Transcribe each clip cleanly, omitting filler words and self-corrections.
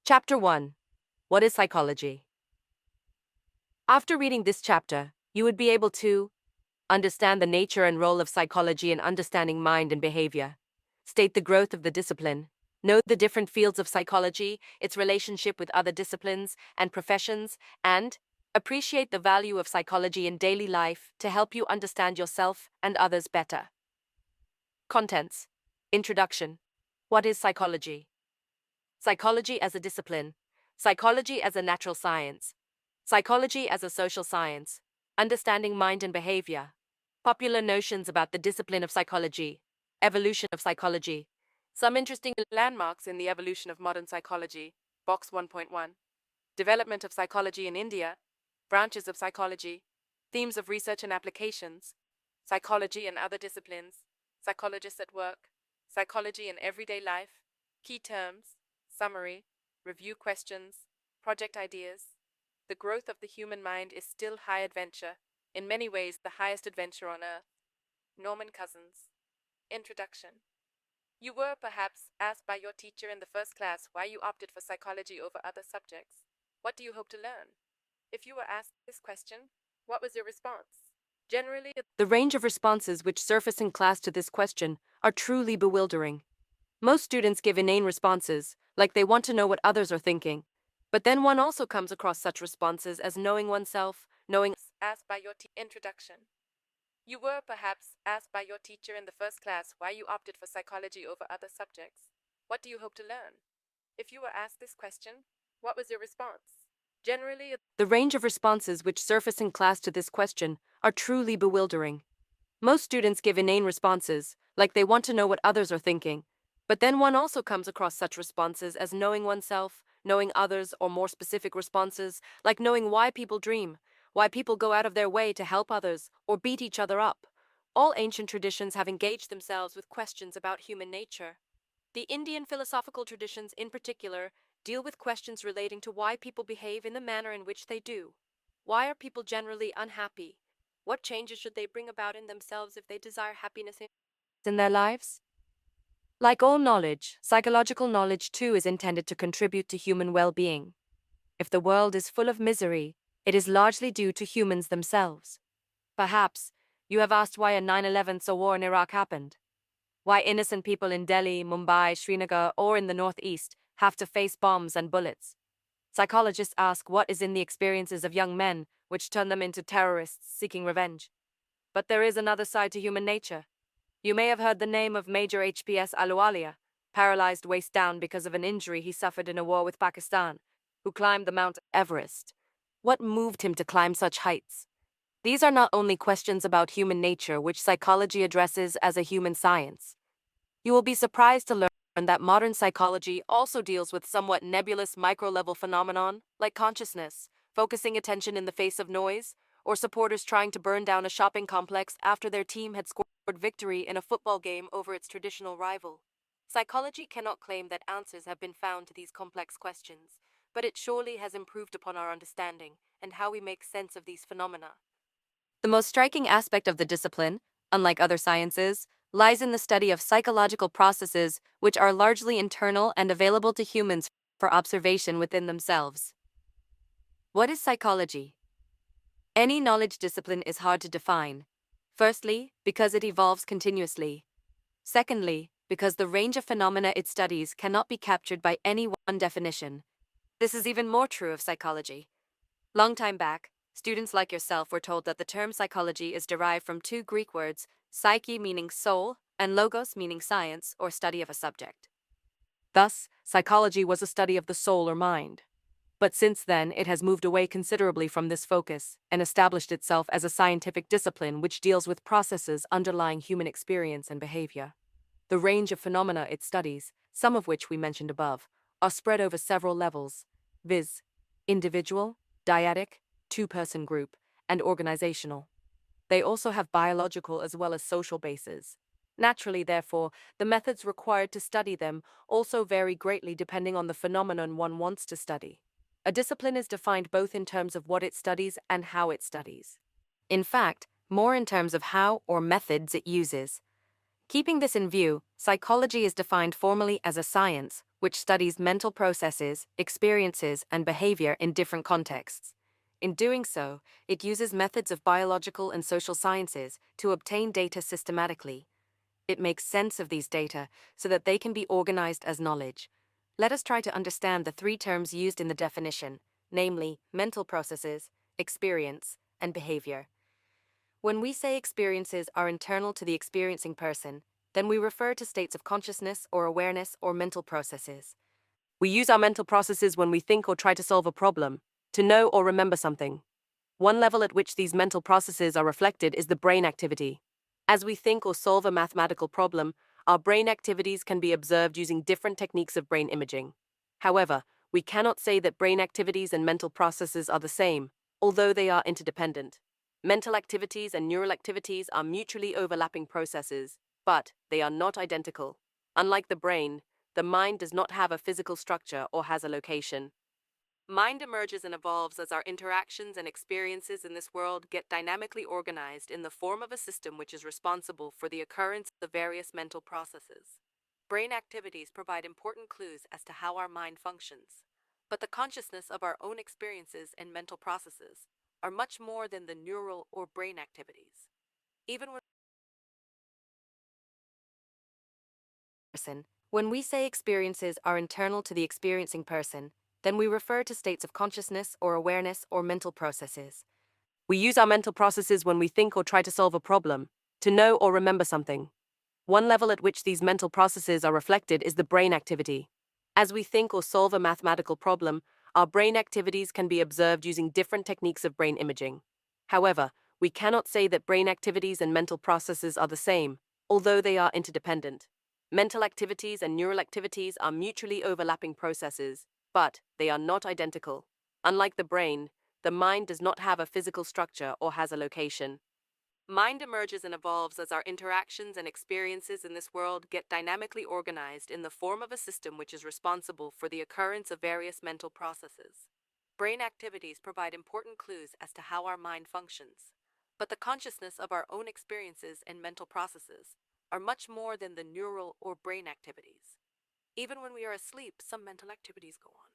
Chapter 1. What is psychology? After reading this chapter, you would be able to understand the nature and role of psychology in understanding mind and behavior, state the growth of the discipline, know the different fields of psychology, its relationship with other disciplines and professions, and appreciate the value of psychology in daily life to help you understand yourself and others better. Contents. Introduction. What is psychology? Psychology as a discipline. Psychology as a natural science. Psychology as a social science. Understanding mind and behavior. Popular notions about the discipline of psychology. Evolution of psychology. Some interesting landmarks in the evolution of modern psychology. Box 1.1. Development of psychology in India. Branches of psychology. Themes of research and applications. Psychology and other disciplines. Psychologists at work. Psychology in everyday life. Key terms. Summary. Review questions. Project ideas. The growth of the human mind is still high adventure, in many ways the highest adventure on earth. Norman Cousins. Introduction. You were perhaps asked by your teacher in the first class why you opted for psychology over other subjects. What do you hope to learn? If you were asked this question, what was your response? Generally, the range of responses which surface in class to this question are truly bewildering. Most students give inane responses, like they want to know what others are thinking. But then one also comes across such responses as knowing oneself, knowing asked by your introduction. You were perhaps asked by your teacher in the first class why you opted for psychology over other subjects. What do you hope to learn? If you were asked this question, what was your response? Generally, the range of responses which surface in class to this question are truly bewildering. Most students give inane responses, like they want to know what others are thinking. But then one also comes across such responses as knowing oneself, knowing others, or more specific responses, like knowing why people dream, why people go out of their way to help others, or beat each other up. All ancient traditions have engaged themselves with questions about human nature. The Indian philosophical traditions, in particular, deal with questions relating to why people behave in the manner in which they do. Why are people generally unhappy? What changes should they bring about in themselves if they desire happiness in their lives? Like all knowledge, psychological knowledge too is intended to contribute to human well-being. If the world is full of misery, it is largely due to humans themselves. Perhaps you have asked why a 9/11 war in Iraq happened. Why innocent people in Delhi, Mumbai, Srinagar, or in the Northeast have to face bombs and bullets. Psychologists ask what is in the experiences of young men which turn them into terrorists seeking revenge. But there is another side to human nature. You may have heard the name of Major HPS Ahluwalia, paralyzed waist down because of an injury he suffered in a war with Pakistan, who climbed the Mount Everest. What moved him to climb such heights? These are not only questions about human nature which psychology addresses as a human science. You will be surprised to learn that modern psychology also deals with somewhat nebulous micro-level phenomenon, like consciousness, focusing attention in the face of noise, or supporters trying to burn down a shopping complex after their team had scored victory in a football game over its traditional rival. Psychology cannot claim that answers have been found to these complex questions, but it surely has improved upon our understanding and how we make sense of these phenomena. The most striking aspect of the discipline, unlike other sciences, lies in the study of psychological processes which are largely internal and available to humans for observation within themselves. What is psychology? Any knowledge discipline is hard to define. Firstly, because it evolves continuously. Secondly, because the range of phenomena it studies cannot be captured by any one definition. This is even more true of psychology. Long time back, students like yourself were told that the term psychology is derived from two Greek words, psyche meaning soul, and logos meaning science or study of a subject. Thus, psychology was a study of the soul or mind. But since then, it has moved away considerably from this focus and established itself as a scientific discipline which deals with processes underlying human experience and behavior. The range of phenomena it studies, some of which we mentioned above, are spread over several levels, viz., individual, dyadic, two-person group, and organizational. They also have biological as well as social bases. Naturally, therefore, the methods required to study them also vary greatly depending on the phenomenon one wants to study. A discipline is defined both in terms of what it studies and how it studies. In fact, more in terms of how or methods it uses. Keeping this in view, psychology is defined formally as a science which studies mental processes, experiences, and behavior in different contexts. In doing so, it uses methods of biological and social sciences to obtain data systematically. It makes sense of these data so that they can be organized as knowledge. Let us try to understand the three terms used in the definition, namely mental processes, experience, and behavior. When we say experiences are internal to the experiencing person, then we refer to states of consciousness or awareness or mental processes. We use our mental processes when we think or try to solve a problem, to know or remember something. One level at which these mental processes are reflected is the brain activity. As we think or solve a mathematical problem, our brain activities can be observed using different techniques of brain imaging. However, we cannot say that brain activities and mental processes are the same, although they are interdependent. Mental activities and neural activities are mutually overlapping processes, but they are not identical. Unlike the brain, the mind does not have a physical structure or has a location. Mind emerges and evolves as our interactions and experiences in this world get dynamically organized in the form of a system which is responsible for the occurrence of various mental processes. Brain activities provide important clues as to how our mind functions, but the consciousness of our own experiences and mental processes are much more than the neural or brain activities. Even when we say experiences are internal to the experiencing person, then we refer to states of consciousness or awareness or mental processes. We use our mental processes when we think or try to solve a problem, to know or remember something. One level at which these mental processes are reflected is the brain activity. As we think or solve a mathematical problem, our brain activities can be observed using different techniques of brain imaging. However, we cannot say that brain activities and mental processes are the same, although they are interdependent. Mental activities and neural activities are mutually overlapping processes, but they are not identical. Unlike the brain, the mind does not have a physical structure or has a location. Mind emerges and evolves as our interactions and experiences in this world get dynamically organized in the form of a system which is responsible for the occurrence of various mental processes. Brain activities provide important clues as to how our mind functions, but the consciousness of our own experiences and mental processes are much more than the neural or brain activities. Even when we are asleep, some mental activities go on.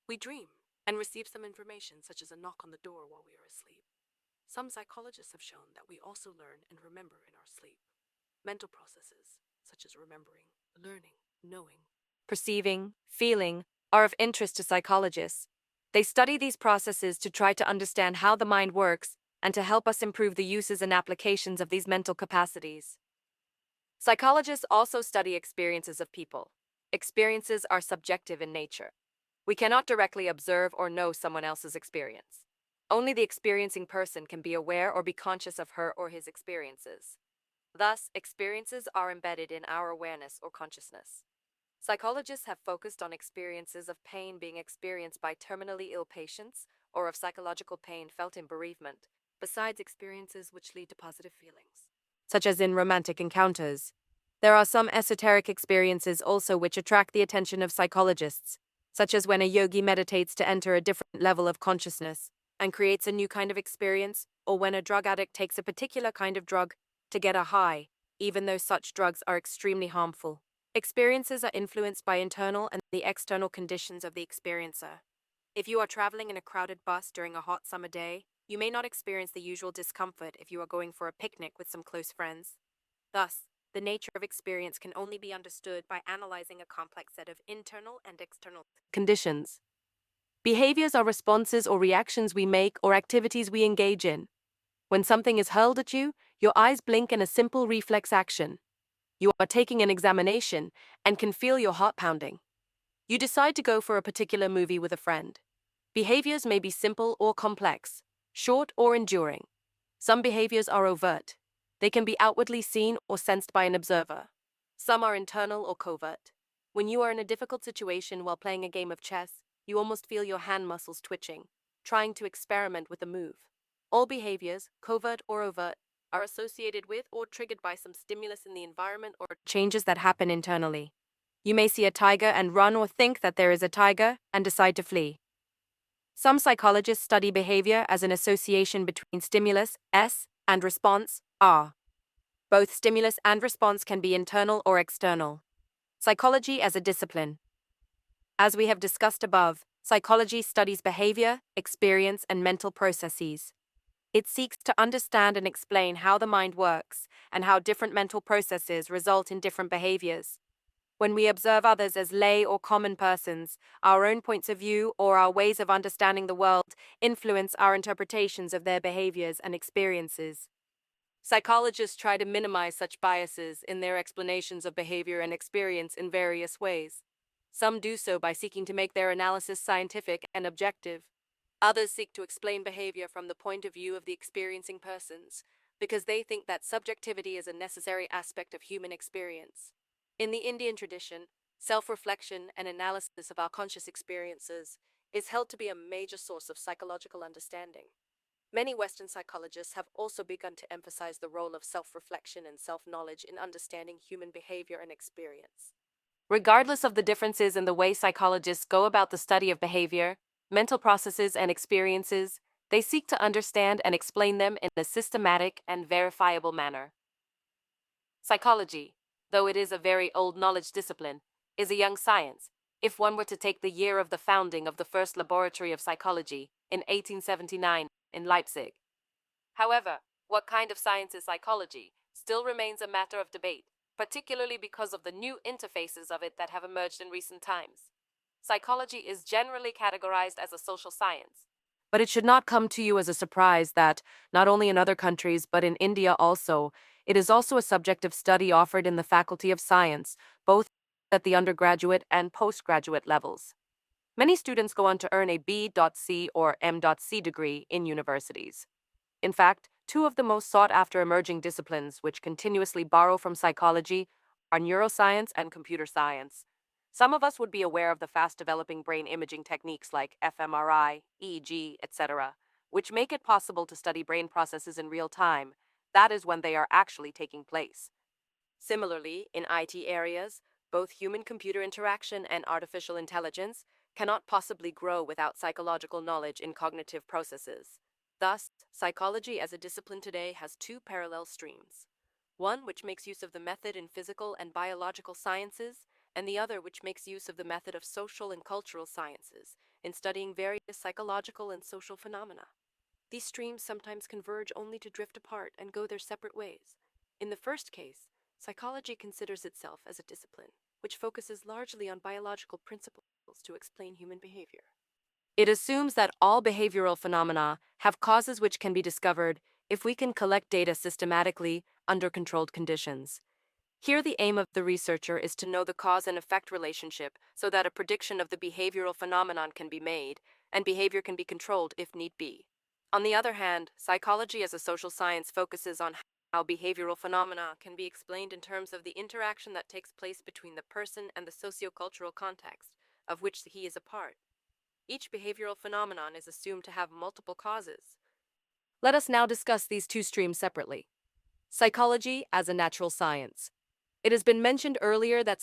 We dream and receive some information, such as a knock on the door while we are asleep. Some psychologists have shown that we also learn and remember in our sleep. Mental processes, such as remembering, learning, knowing, perceiving, feeling, are of interest to psychologists. They study these processes to try to understand how the mind works and to help us improve the uses and applications of these mental capacities. Psychologists also study experiences of people. Experiences are subjective in nature. We cannot directly observe or know someone else's experience. Only the experiencing person can be aware or be conscious of her or his experiences. Thus, experiences are embedded in our awareness or consciousness. Psychologists have focused on experiences of pain being experienced by terminally ill patients or of psychological pain felt in bereavement, besides experiences which lead to positive feelings, such as in romantic encounters. There are some esoteric experiences also which attract the attention of psychologists, such as when a yogi meditates to enter a different level of consciousness and creates a new kind of experience, or when a drug addict takes a particular kind of drug to get a high, even though such drugs are extremely harmful. Experiences are influenced by internal and the external conditions of the experiencer. If you are traveling in a crowded bus during a hot summer day, you may not experience the usual discomfort if you are going for a picnic with some close friends. Thus, the nature of experience can only be understood by analyzing a complex set of internal and external conditions. Behaviors are responses or reactions we make or activities we engage in. When something is hurled at you, your eyes blink in a simple reflex action. You are taking an examination and can feel your heart pounding. You decide to go for a particular movie with a friend. Behaviors may be simple or complex, short or enduring. Some behaviors are overt. They can be outwardly seen or sensed by an observer. Some are internal or covert. When you are in a difficult situation while playing a game of chess, you almost feel your hand muscles twitching, trying to experiment with a move. All behaviors, covert or overt, are associated with or triggered by some stimulus in the environment or changes that happen internally. You may see a tiger and run, or think that there is a tiger and decide to flee. Some psychologists study behavior as an association between stimulus, S, and response, R. Both stimulus and response can be internal or external. Psychology as a discipline. As we have discussed above, psychology studies behavior, experience, and mental processes. It seeks to understand and explain how the mind works and how different mental processes result in different behaviors. When we observe others as lay or common persons, our own points of view or our ways of understanding the world influence our interpretations of their behaviors and experiences. Psychologists try to minimize such biases in their explanations of behavior and experience in various ways. Some do so by seeking to make their analysis scientific and objective. Others seek to explain behavior from the point of view of the experiencing persons, because they think that subjectivity is a necessary aspect of human experience. In the Indian tradition, self-reflection and analysis of our conscious experiences is held to be a major source of psychological understanding. Many Western psychologists have also begun to emphasize the role of self-reflection and self-knowledge in understanding human behavior and experience. Regardless of the differences in the way psychologists go about the study of behavior, mental processes, and experiences, they seek to understand and explain them in a systematic and verifiable manner. Psychology, though it is a very old knowledge discipline, is a young science. If one were to take the year of the founding of the first laboratory of psychology in 1879 in Leipzig. However, what kind of science is psychology still remains a matter of debate, particularly because of the new interfaces of it that have emerged in recent times. Psychology is generally categorized as a social science. But it should not come to you as a surprise that, not only in other countries but in India also, it is also a subject of study offered in the Faculty of Science, both at the undergraduate and postgraduate levels. Many students go on to earn a B.C. or M.C. degree in universities. In fact, two of the most sought-after emerging disciplines which continuously borrow from psychology are neuroscience and computer science. Some of us would be aware of the fast-developing brain imaging techniques like fMRI, EEG, etc., which make it possible to study brain processes in real time. That is when they are actually taking place. Similarly, in IT areas, both human-computer interaction and artificial intelligence cannot possibly grow without psychological knowledge in cognitive processes. Thus, psychology as a discipline today has two parallel streams. One which makes use of the method in physical and biological sciences, and the other which makes use of the method of social and cultural sciences in studying various psychological and social phenomena. These streams sometimes converge only to drift apart and go their separate ways. In the first case, psychology considers itself as a discipline, which focuses largely on biological principles to explain human behavior. It assumes that all behavioral phenomena have causes which can be discovered if we can collect data systematically under controlled conditions. Here, the aim of the researcher is to know the cause and effect relationship so that a prediction of the behavioral phenomenon can be made and behavior can be controlled if need be. On the other hand, psychology as a social science focuses on how behavioral phenomena can be explained in terms of the interaction that takes place between the person and the sociocultural context of which he is a part. Each behavioral phenomenon is assumed to have multiple causes. Let us now discuss these two streams separately. Psychology as a natural science. It has been mentioned earlier that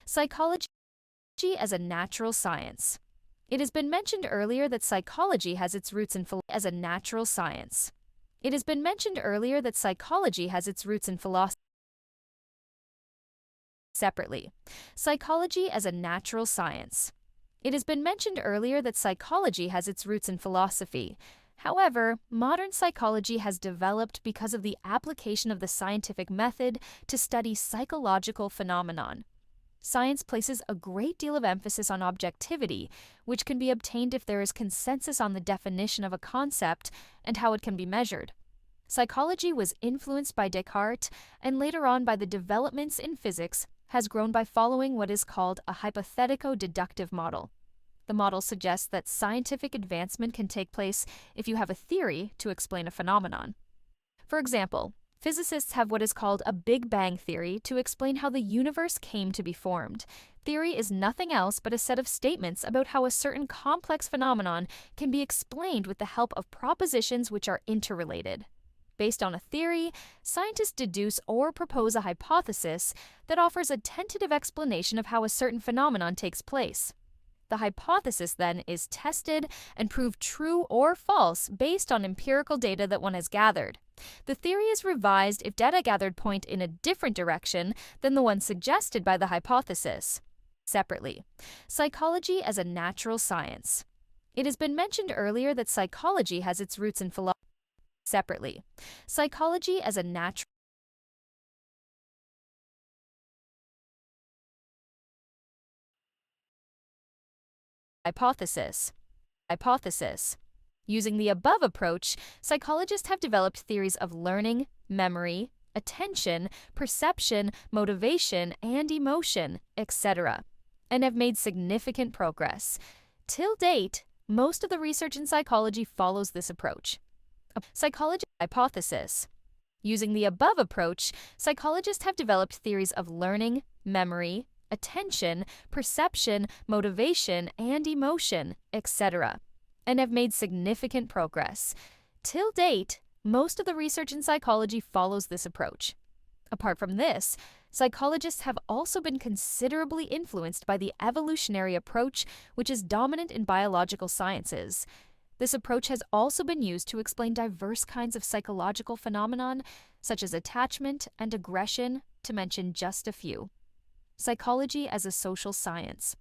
Psychology as a natural science. It has been mentioned earlier that psychology has its roots in philosophy as a natural science. It has been mentioned earlier that psychology has its roots in philosophy. Separately, psychology as a natural science. It has been mentioned earlier that psychology has its roots in philosophy. However, modern psychology has developed because of the application of the scientific method to study psychological phenomenon. Science places a great deal of emphasis on objectivity, which can be obtained if there is consensus on the definition of a concept and how it can be measured. Psychology was influenced by Descartes and later on by the developments in physics has grown by following what is called a hypothetico-deductive model. The model suggests that scientific advancement can take place if you have a theory to explain a phenomenon. For example, physicists have what is called a Big Bang theory to explain how the universe came to be formed. Theory is nothing else but a set of statements about how a certain complex phenomenon can be explained with the help of propositions which are interrelated. Based on a theory, scientists deduce or propose a hypothesis that offers a tentative explanation of how a certain phenomenon takes place. The hypothesis then is tested and proved true or false based on empirical data that one has gathered. The theory is revised if data gathered point in a different direction than the one suggested by the hypothesis. Separately, psychology as a natural science. It has been mentioned earlier that psychology has its roots in philosophy. Separately, psychology as a natural hypothesis. Using the above approach, psychologists have developed theories of learning, memory, attention, perception, motivation, and emotion, etc., and have made significant progress. Till date, most of the research in psychology follows this approach. Psychology hypothesis. Using the above approach, psychologists have developed theories of learning, memory, attention, perception, motivation, and emotion, etc., and have made significant progress. Till date, most of the research in psychology follows this approach. Apart from this, psychologists have also been considerably influenced by the evolutionary approach, which is dominant in biological sciences. This approach has also been used to explain diverse kinds of psychological phenomenon, such as attachment and aggression, to mention just a few. Psychology as a social science.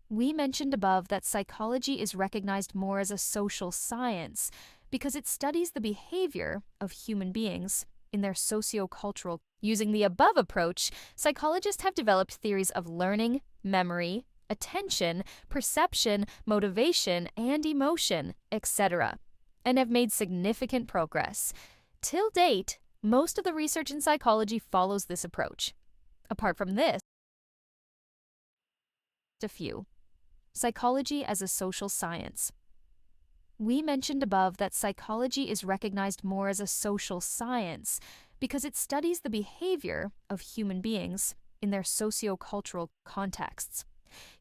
We mentioned above that psychology is recognized more as a social science because it studies the behavior of human beings in their socio-cultural. Using the above approach, psychologists have developed theories of learning, memory, attention, perception, motivation, and emotion, etc., and have made significant progress. Till date, most of the research in psychology follows this approach. Apart from this, a few. Psychology as a social science. We mentioned above that psychology is recognized more as a social science because it studies the behavior of human beings in their socio-cultural contexts.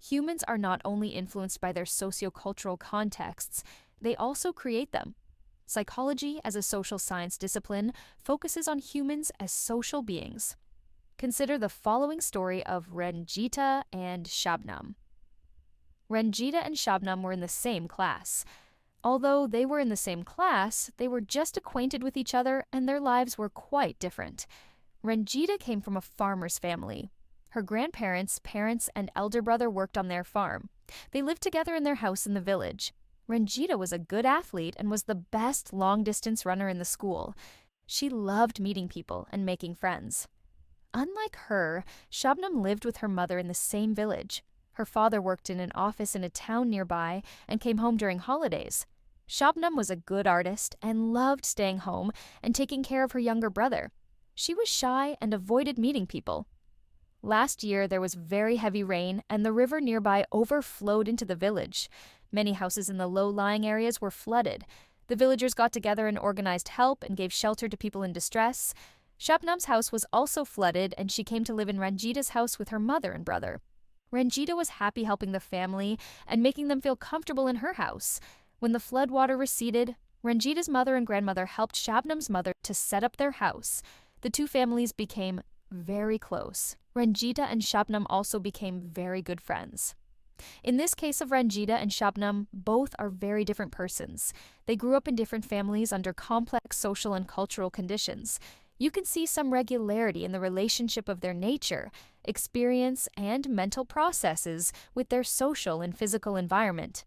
Humans are not only influenced by their socio-cultural contexts, they also create them. Psychology as a social science discipline focuses on humans as social beings. Consider the following story of Ranjita and Shabnam. Ranjita and Shabnam were in the same class. Although they were in the same class, they were just acquainted with each other and their lives were quite different. Ranjita came from a farmer's family. Her grandparents, parents, and elder brother worked on their farm. They lived together in their house in the village. Ranjita was a good athlete and was the best long-distance runner in the school. She loved meeting people and making friends. Unlike her, Shabnam lived with her mother in the same village. Her father worked in an office in a town nearby and came home during holidays. Shabnam was a good artist and loved staying home and taking care of her younger brother. She was shy and avoided meeting people. Last year, there was very heavy rain and the river nearby overflowed into the village. Many houses in the low-lying areas were flooded. The villagers got together and organized help and gave shelter to people in distress. Shabnam's house was also flooded and she came to live in Ranjita's house with her mother and brother. Ranjita was happy helping the family and making them feel comfortable in her house. When the flood water receded, Ranjita's mother and grandmother helped Shabnam's mother to set up their house. The two families became very close. Ranjita and Shabnam also became very good friends. In this case of Ranjita and Shabnam, both are very different persons. They grew up in different families under complex social and cultural conditions. You can see some regularity in the relationship of their nature, experience, and mental processes with their social and physical environment.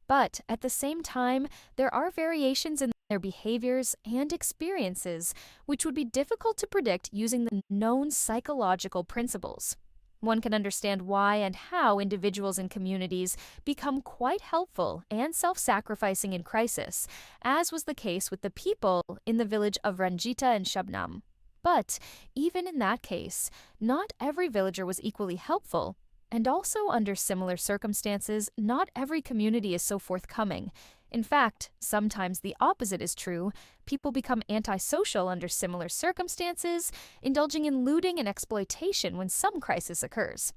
But at the same time, there are variations in their behaviors and experiences which would be difficult to predict using the known psychological principles. One can understand why and how individuals and communities become quite helpful and self-sacrificing in crisis, as was the case with the people in the village of Ranjita and Shabnam. But even in that case, not every villager was equally helpful, and also under similar circumstances, not every community is so forthcoming. In fact, sometimes the opposite is true. People become antisocial under similar circumstances, indulging in looting and exploitation when some crisis occurs.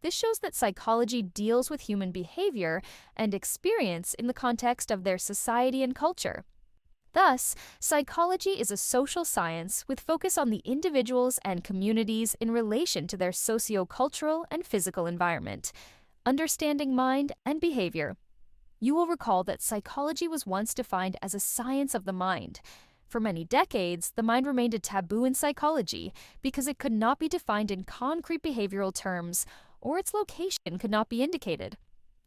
This shows that psychology deals with human behavior and experience in the context of their society and culture. Thus, psychology is a social science with focus on the individuals and communities in relation to their socio-cultural and physical environment. Understanding mind and behavior. You will recall that psychology was once defined as a science of the mind. For many decades, the mind remained a taboo in psychology because it could not be defined in concrete behavioral terms, or its location could not be indicated.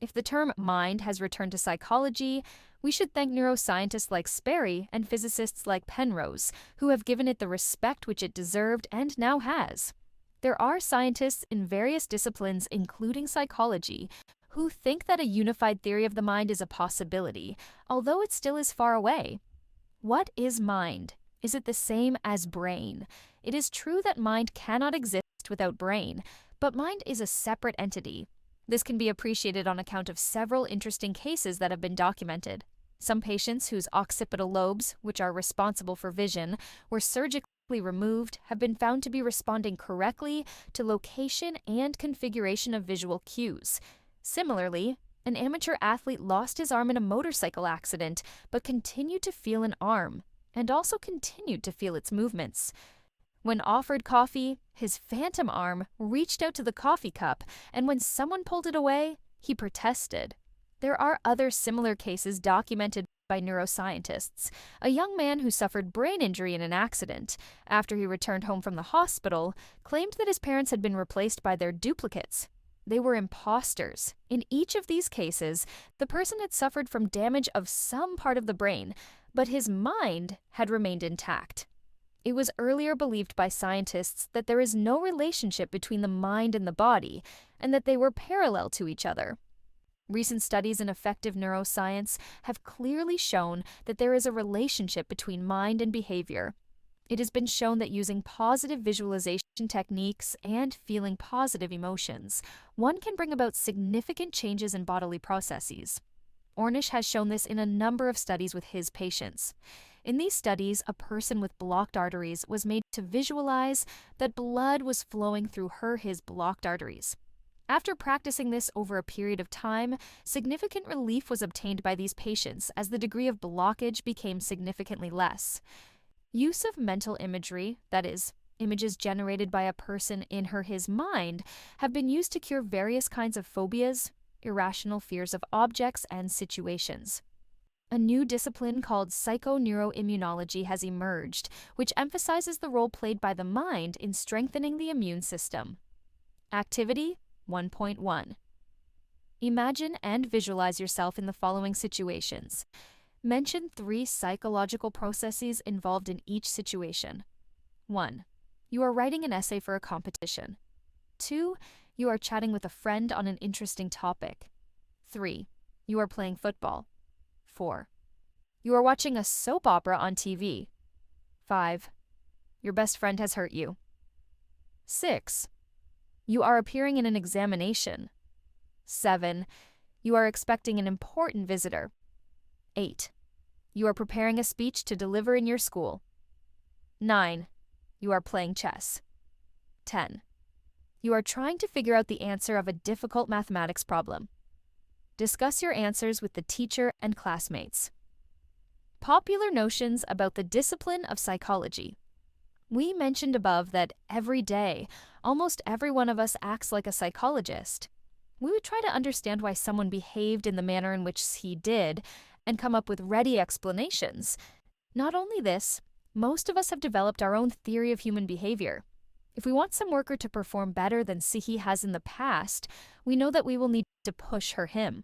If the term mind has returned to psychology, we should thank neuroscientists like Sperry and physicists like Penrose, who have given it the respect which it deserved and now has. There are scientists in various disciplines, including psychology, who think that a unified theory of the mind is a possibility, although it still is far away. What is mind? Is it the same as brain? It is true that mind cannot exist without brain, but mind is a separate entity. This can be appreciated on account of several interesting cases that have been documented. Some patients whose occipital lobes, which are responsible for vision, were surgically removed have been found to be responding correctly to location and configuration of visual cues. Similarly, an amateur athlete lost his arm in a motorcycle accident, but continued to feel an arm, and also continued to feel its movements. When offered coffee, his phantom arm reached out to the coffee cup, and when someone pulled it away, he protested. There are other similar cases documented by neuroscientists. A young man who suffered brain injury in an accident, after he returned home from the hospital, claimed that his parents had been replaced by their duplicates. They were imposters. In each of these cases, the person had suffered from damage of some part of the brain, but his mind had remained intact. It was earlier believed by scientists that there is no relationship between the mind and the body, and that they were parallel to each other. Recent studies in affective neuroscience have clearly shown that there is a relationship between mind and behavior. It has been shown that using positive visualization techniques and feeling positive emotions, one can bring about significant changes in bodily processes. Ornish has shown this in a number of studies with his patients. In these studies, a person with blocked arteries was made to visualize that blood was flowing through his blocked arteries. After practicing this over a period of time, significant relief was obtained by these patients as the degree of blockage became significantly less. Use of mental imagery, that is, images generated by a person in his mind, have been used to cure various kinds of phobias, irrational fears of objects and situations. A new discipline called psychoneuroimmunology has emerged, which emphasizes the role played by the mind in strengthening the immune system. Activity 1.1. Imagine and visualize yourself in the following situations. Mention 3 psychological processes involved in each situation. 1. You are writing an essay for a competition. 2. You are chatting with a friend on an interesting topic. 3. You are playing football. 4. You are watching a soap opera on TV. 5. Your best friend has hurt you. 6. You are appearing in an examination. 7. You are expecting an important visitor. 8. You are preparing a speech to deliver in your school. 9. You are playing chess. 10. You are trying to figure out the answer of a difficult mathematics problem. Discuss your answers with the teacher and classmates. Popular notions about the discipline of psychology. We mentioned above that every day, almost every one of us acts like a psychologist. We would try to understand why someone behaved in the manner in which he did and come up with ready explanations. Not only this, most of us have developed our own theory of human behavior. If we want some worker to perform better than Sihi has in the past, we know that we will need to push him.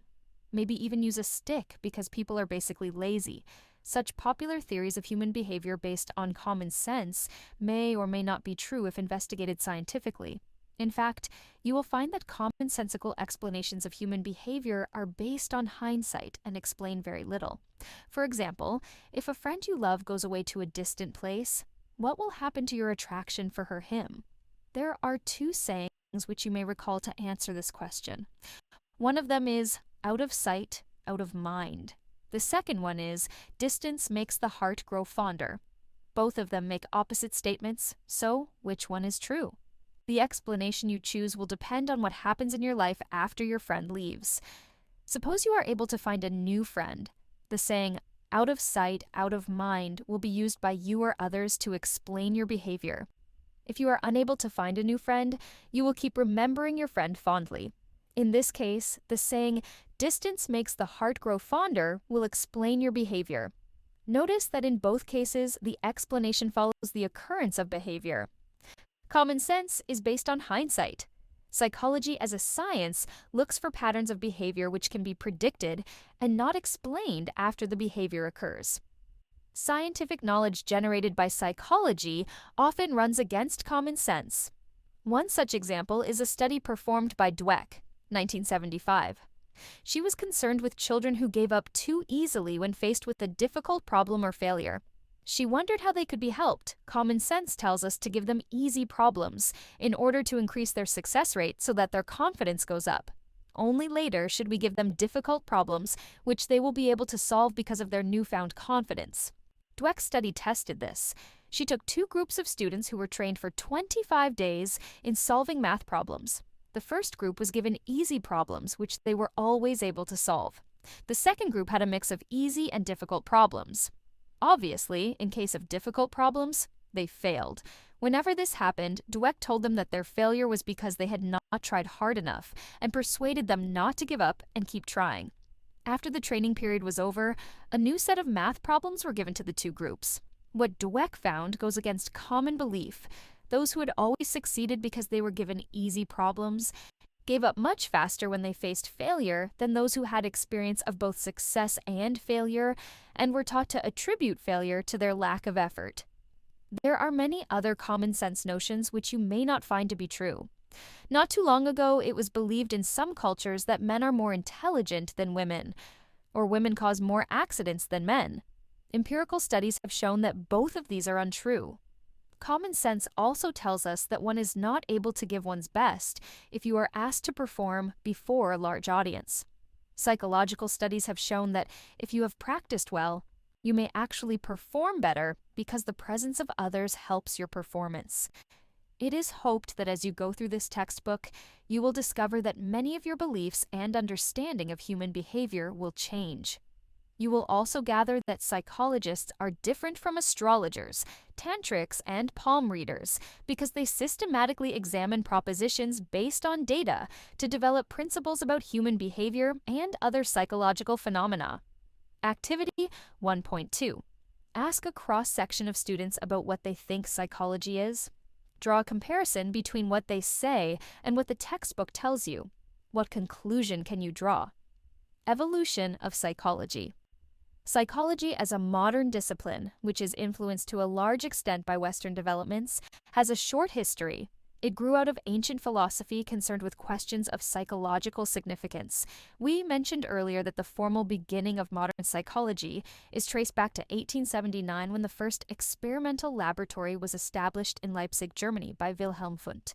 Maybe even use a stick because people are basically lazy. Such popular theories of human behavior based on common sense may or may not be true if investigated scientifically. In fact, you will find that commonsensical explanations of human behavior are based on hindsight and explain very little. For example, if a friend you love goes away to a distant place, what will happen to your attraction for him? There are 2 sayings which you may recall to answer this question. One of them is, out of sight, out of mind. The second one is, distance makes the heart grow fonder. Both of them make opposite statements, so which one is true? The explanation you choose will depend on what happens in your life after your friend leaves. Suppose you are able to find a new friend. The saying, out of sight, out of mind, will be used by you or others to explain your behavior. If you are unable to find a new friend, you will keep remembering your friend fondly. In this case, the saying, "distance makes the heart grow fonder," will explain your behavior. Notice that in both cases, the explanation follows the occurrence of behavior. Common sense is based on hindsight. Psychology as a science looks for patterns of behavior which can be predicted and not explained after the behavior occurs. Scientific knowledge generated by psychology often runs against common sense. One such example is a study performed by Dweck, 1975. She was concerned with children who gave up too easily when faced with a difficult problem or failure. She wondered how they could be helped. Common sense tells us to give them easy problems in order to increase their success rate so that their confidence goes up. Only later should we give them difficult problems which they will be able to solve because of their newfound confidence. Dweck's study tested this. She took two groups of students who were trained for 25 days in solving math problems. The first group was given easy problems, which they were always able to solve. The second group had a mix of easy and difficult problems. Obviously, in case of difficult problems, they failed. Whenever this happened, Dweck told them that their failure was because they had not tried hard enough and persuaded them not to give up and keep trying. After the training period was over, a new set of math problems were given to the two groups. What Dweck found goes against common belief. Those who had always succeeded because they were given easy problems gave up much faster when they faced failure than those who had experience of both success and failure and were taught to attribute failure to their lack of effort. There are many other common sense notions which you may not find to be true. Not too long ago, it was believed in some cultures that men are more intelligent than women, or women cause more accidents than men. Empirical studies have shown that both of these are untrue. Common sense also tells us that one is not able to give one's best if you are asked to perform before a large audience. Psychological studies have shown that if you have practiced well, you may actually perform better because the presence of others helps your performance. It is hoped that as you go through this textbook, you will discover that many of your beliefs and understanding of human behavior will change. You will also gather that psychologists are different from astrologers, tantrics, and palm readers because they systematically examine propositions based on data to develop principles about human behavior and other psychological phenomena. Activity 1.2. Ask a cross-section of students about what they think psychology is. Draw a comparison between what they say and what the textbook tells you. What conclusion can you draw? Evolution of psychology. Psychology as a modern discipline, which is influenced to a large extent by Western developments, has a short history. It grew out of ancient philosophy concerned with questions of psychological significance. We mentioned earlier that the formal beginning of modern psychology is traced back to 1879 when the first experimental laboratory was established in Leipzig, Germany by Wilhelm Wundt.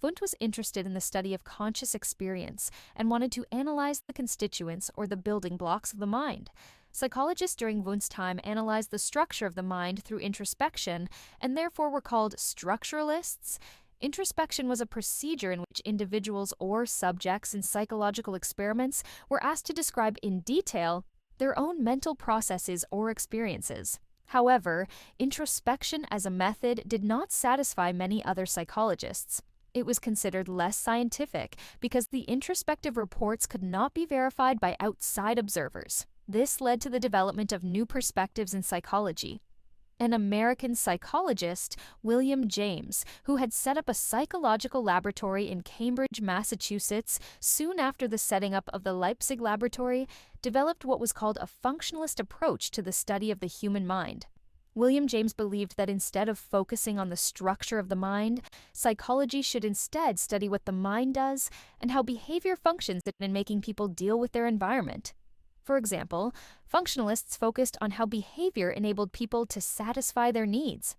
Wundt was interested in the study of conscious experience and wanted to analyze the constituents or the building blocks of the mind. Psychologists during Wundt's time analyzed the structure of the mind through introspection and therefore were called structuralists. Introspection was a procedure in which individuals or subjects in psychological experiments were asked to describe in detail their own mental processes or experiences. However, introspection as a method did not satisfy many other psychologists. It was considered less scientific because the introspective reports could not be verified by outside observers. This led to the development of new perspectives in psychology. An American psychologist, William James, who had set up a psychological laboratory in Cambridge, Massachusetts, soon after the setting up of the Leipzig laboratory, developed what was called a functionalist approach to the study of the human mind. William James believed that instead of focusing on the structure of the mind, psychology should instead study what the mind does and how behavior functions in making people deal with their environment. For example, functionalists focused on how behavior enabled people to satisfy their needs.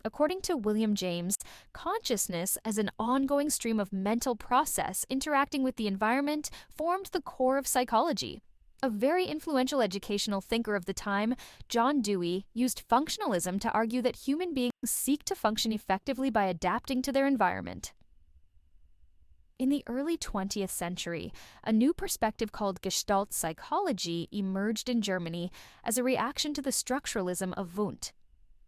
According to William James, consciousness as an ongoing stream of mental process interacting with the environment formed the core of psychology. A very influential educational thinker of the time, John Dewey, used functionalism to argue that human beings seek to function effectively by adapting to their environment. In the early 20th century, a new perspective called Gestalt psychology emerged in Germany as a reaction to the structuralism of Wundt.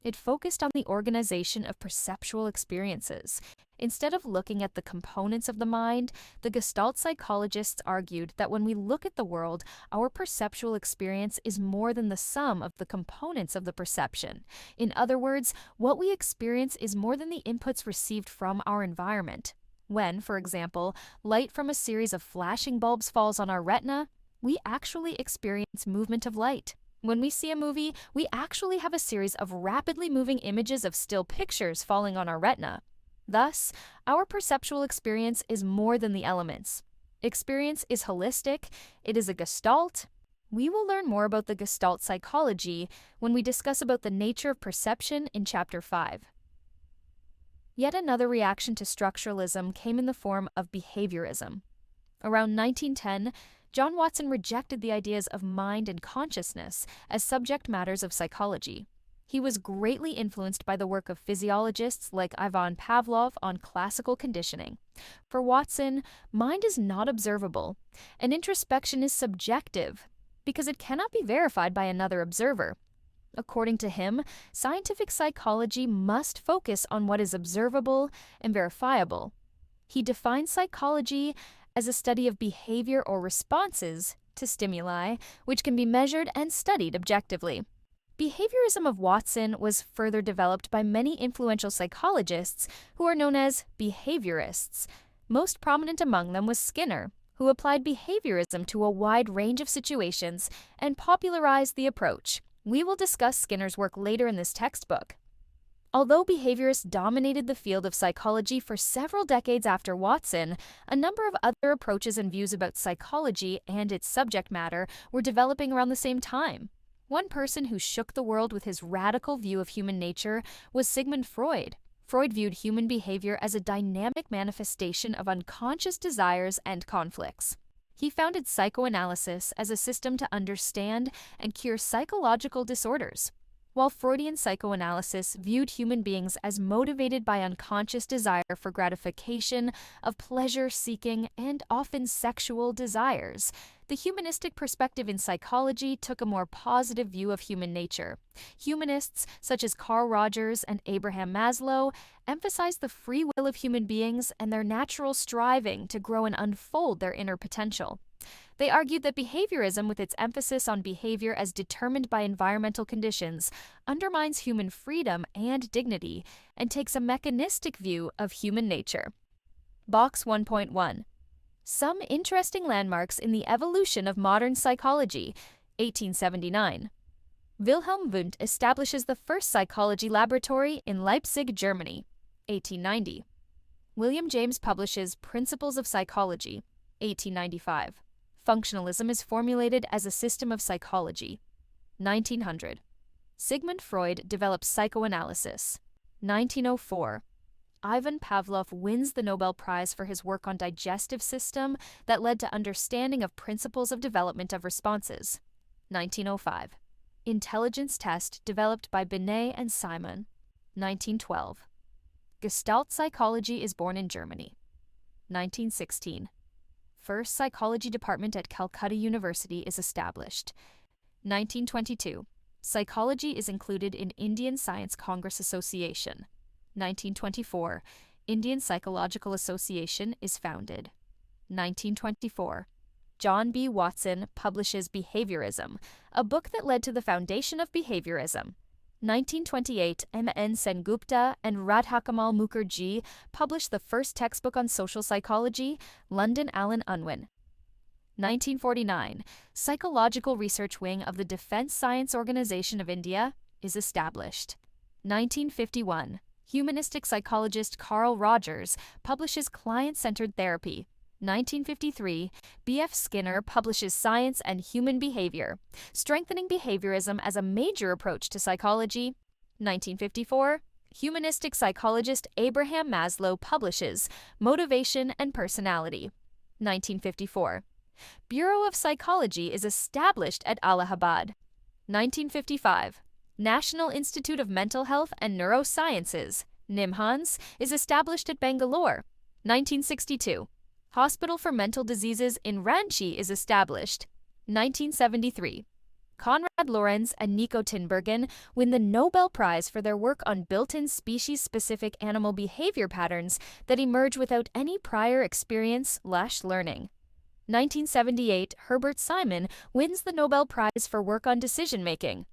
It focused on the organization of perceptual experiences. Instead of looking at the components of the mind, the Gestalt psychologists argued that when we look at the world, our perceptual experience is more than the sum of the components of the perception. In other words, what we experience is more than the inputs received from our environment. When, for example, light from a series of flashing bulbs falls on our retina, we actually experience movement of light. When we see a movie, we actually have a series of rapidly moving images of still pictures falling on our retina. Thus, our perceptual experience is more than the elements. Experience is holistic, it is a gestalt. We will learn more about the Gestalt psychology when we discuss about the nature of perception in Chapter 5. Yet another reaction to structuralism came in the form of behaviorism. Around 1910, John Watson rejected the ideas of mind and consciousness as subject matters of psychology. He was greatly influenced by the work of physiologists like Ivan Pavlov on classical conditioning. For Watson, mind is not observable, and introspection is subjective because it cannot be verified by another observer. According to him, scientific psychology must focus on what is observable and verifiable. He defines psychology as a study of behavior or responses to stimuli, which can be measured and studied objectively. Behaviorism of Watson was further developed by many influential psychologists who are known as behaviorists. Most prominent among them was Skinner, who applied behaviorism to a wide range of situations and popularized the approach. We will discuss Skinner's work later in this textbook. Although behaviorists dominated the field of psychology for several decades after Watson, a number of other approaches and views about psychology and its subject matter were developing around the same time. One person who shook the world with his radical view of human nature was Sigmund Freud. Freud viewed human behavior as a dynamic manifestation of unconscious desires and conflicts. He founded psychoanalysis as a system to understand and cure psychological disorders. While Freudian psychoanalysis viewed human beings as motivated by unconscious desire for gratification of pleasure-seeking and often sexual desires, the humanistic perspective in psychology took a more positive view of human nature. Humanists, such as Carl Rogers and Abraham Maslow, emphasized the free will of human beings and their natural striving to grow and unfold their inner potential. They argued that behaviorism, with its emphasis on behavior as determined by environmental conditions, undermines human freedom and dignity and takes a mechanistic view of human nature. Box 1.1. Some interesting landmarks in the evolution of modern psychology, 1879. Wilhelm Wundt establishes the first psychology laboratory in Leipzig, Germany, 1890. William James publishes Principles of Psychology, 1895. Functionalism is formulated as a system of psychology, 1900. Sigmund Freud develops psychoanalysis, 1904. Ivan Pavlov wins the Nobel Prize for his work on digestive system that led to understanding of principles of development of responses, 1905. Intelligence test developed by Binet and Simon, 1912. Gestalt psychology is born in Germany, 1916. First psychology department at Calcutta University is established. 1922. Psychology is included in Indian Science Congress Association. 1924. Indian Psychological Association is founded. 1924. John B. Watson publishes Behaviorism, a book that led to the foundation of behaviorism. 1928, M.N. Sengupta and Radhakamal Mukherjee published the first textbook on social psychology, London Allen Unwin. 1949, Psychological Research Wing of the Defence Science Organisation of India is established. 1951, humanistic psychologist Carl Rogers publishes Client-Centered Therapy. 1953, B.F. Skinner publishes Science and Human Behavior, strengthening behaviorism as a major approach to psychology. 1954, humanistic psychologist Abraham Maslow publishes Motivation and Personality. 1954, Bureau of Psychology is established at Allahabad. 1955, National Institute of Mental Health and Neurosciences, NIMHANS, is established at Bangalore. 1962, Hospital for Mental Diseases in Ranchi is established. 1973. Konrad Lorenz and Nico Tinbergen win the Nobel Prize for their work on built-in species-specific animal behavior patterns that emerge without any prior experience/learning. 1978, Herbert Simon wins the Nobel Prize for work on decision-making.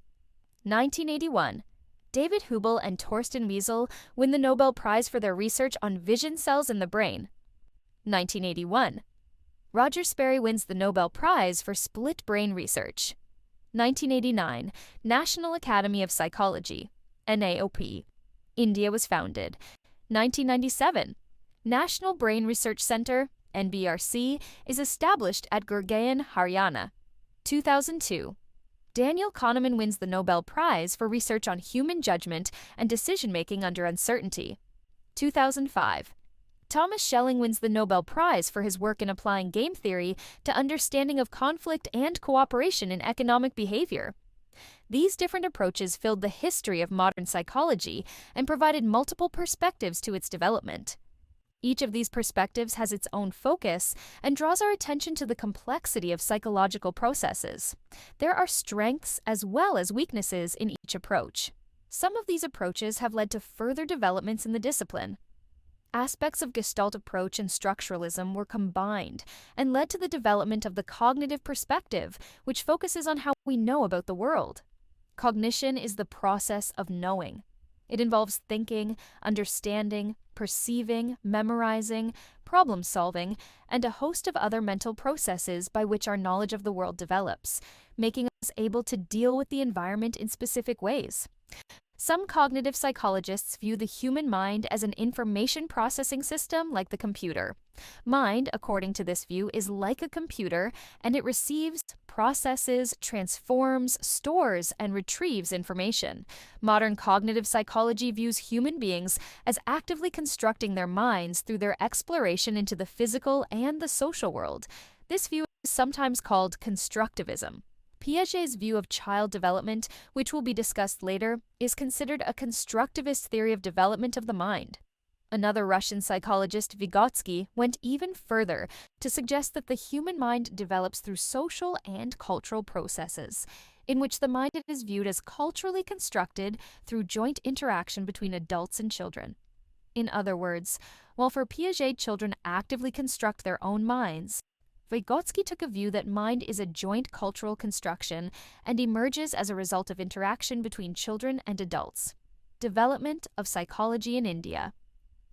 1981, David Hubel and Torsten Wiesel win the Nobel Prize for their research on vision cells in the brain. 1981, Roger Sperry wins the Nobel Prize for split brain research. 1989, National Academy of Psychology, NAOP. India was founded. 1997, National Brain Research Centre, NBRC, is established at Gurgaon, Haryana. 2002, Daniel Kahneman wins the Nobel Prize for research on human judgment and decision-making under uncertainty. 2005, Thomas Schelling wins the Nobel Prize for his work in applying game theory to understanding of conflict and cooperation in economic behavior. These different approaches filled the history of modern psychology and provided multiple perspectives to its development. Each of these perspectives has its own focus and draws our attention to the complexity of psychological processes. There are strengths as well as weaknesses in each approach. Some of these approaches have led to further developments in the discipline. Aspects of Gestalt approach and structuralism were combined and led to the development of the cognitive perspective, which focuses on how we know about the world. Cognition is the process of knowing. It involves thinking, understanding, perceiving, memorizing, problem-solving, and a host of other mental processes by which our knowledge of the world develops, making us able to deal with the environment in specific ways. Some cognitive psychologists view the human mind as an information processing system like the computer. Mind, according to this view, is like a computer, and it receives, processes, transforms, stores, and retrieves information. Modern cognitive psychology views human beings as actively constructing their minds through their exploration into the physical and the social world. This view is sometimes called constructivism. Piaget's view of child development, which will be discussed later, is considered a constructivist theory of development of the mind. Another Russian psychologist, Vygotsky, went even further to suggest that the human mind develops through social and cultural processes, in which the mind is viewed as culturally constructed through joint interaction between adults and children. In other words, while for Piaget children actively construct their own minds, Vygotsky took a view that mind is a joint cultural construction and emerges as a result of interaction between children and adults. Development of psychology in India.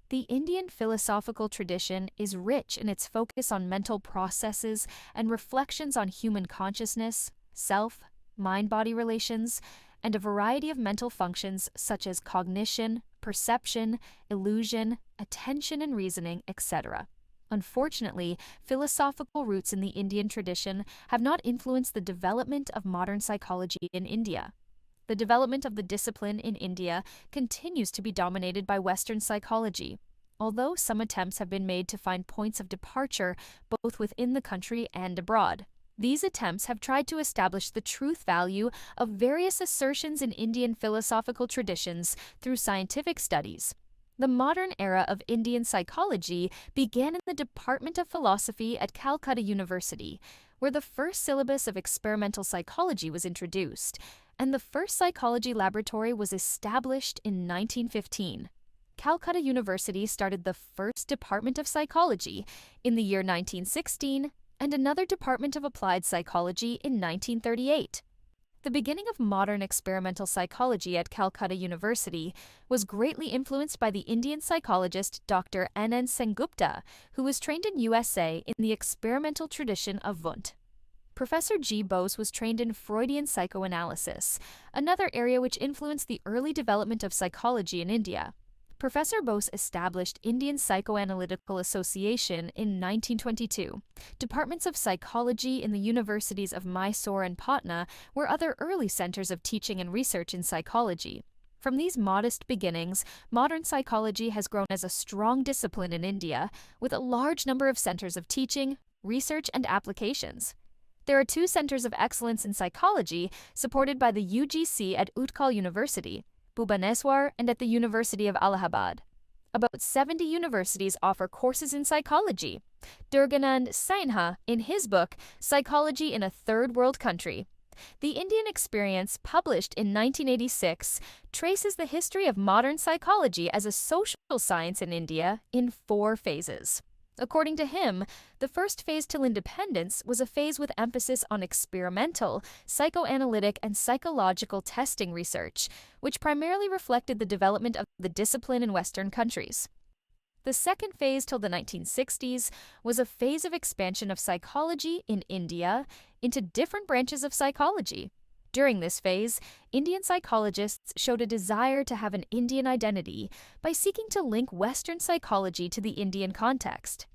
The Indian philosophical tradition is rich in its focus on mental processes and reflections on human consciousness, self, mind-body relations, and a variety of mental functions such as cognition, perception, illusion, attention and reasoning, etc. Unfortunately, philosophical roots in the Indian tradition have not influenced the development of modern psychology in India. The development of the discipline in India continues to be dominated by Western psychology, although some attempts have been made to find points of departure both within the country and abroad. These attempts have tried to establish the truth value of various assertions in Indian philosophical traditions through scientific studies. The modern era of Indian psychology began in the Department of Philosophy at Calcutta University, where the first syllabus of experimental psychology was introduced, and the first psychology laboratory was established in 1915. Calcutta University started the first Department of Psychology in the year 1916 and another Department of Applied Psychology in 1938. The beginning of modern experimental psychology at Calcutta University was greatly influenced by the Indian psychologist Dr. N.N. Sengupta, who was trained in USA in the experimental tradition of Wundt. Professor G. Bose was trained in Freudian psychoanalysis, another area which influenced the early development of psychology in India. Professor Bose established Indian Psychoanalytical Association in 1922. Departments of psychology in the universities of Mysore and Patna were other early centers of teaching and research in psychology. From these modest beginnings, modern psychology has grown as a strong discipline in India, with a large number of centers of teaching, research, and applications. There are 2 centers of excellence in psychology supported by the UGC at Utkal University, Bhubaneswar, and at the University of Allahabad. About 70 universities offer courses in psychology. Durganand Sainha, in his book, Psychology in a Third World Country, The Indian Experience, published in 1986, traces the history of modern psychology as a social science in India in 4 phases. According to him, the first phase till independence was a phase with emphasis on experimental, psychoanalytic, and psychological testing research, which primarily reflected the development of the discipline in Western countries. The second phase till the 1960s was a phase of expansion of psychology in India into different branches of psychology. During this phase, Indian psychologists showed a desire to have an Indian identity by seeking to link Western psychology to the Indian context.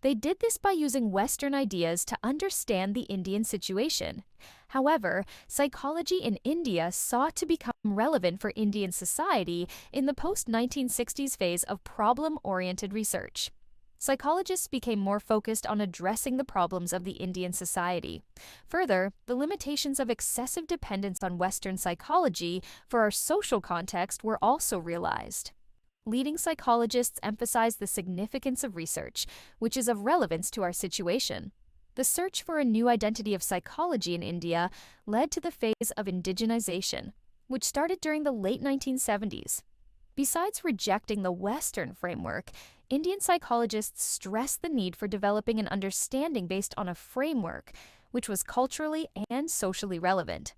They did this by using Western ideas to understand the Indian situation. However, psychology in India sought to become relevant for Indian society in the post-1960s phase of problem-oriented research. Psychologists became more focused on addressing the problems of the Indian society. Further, the limitations of excessive dependence on Western psychology for our social context were also realized. Leading psychologists emphasize the significance of research, which is of relevance to our situation. The search for a new identity of psychology in India led to the phase of indigenization, which started during the late 1970s. Besides rejecting the Western framework, Indian psychologists stressed the need for developing an understanding based on a framework which was culturally and socially relevant.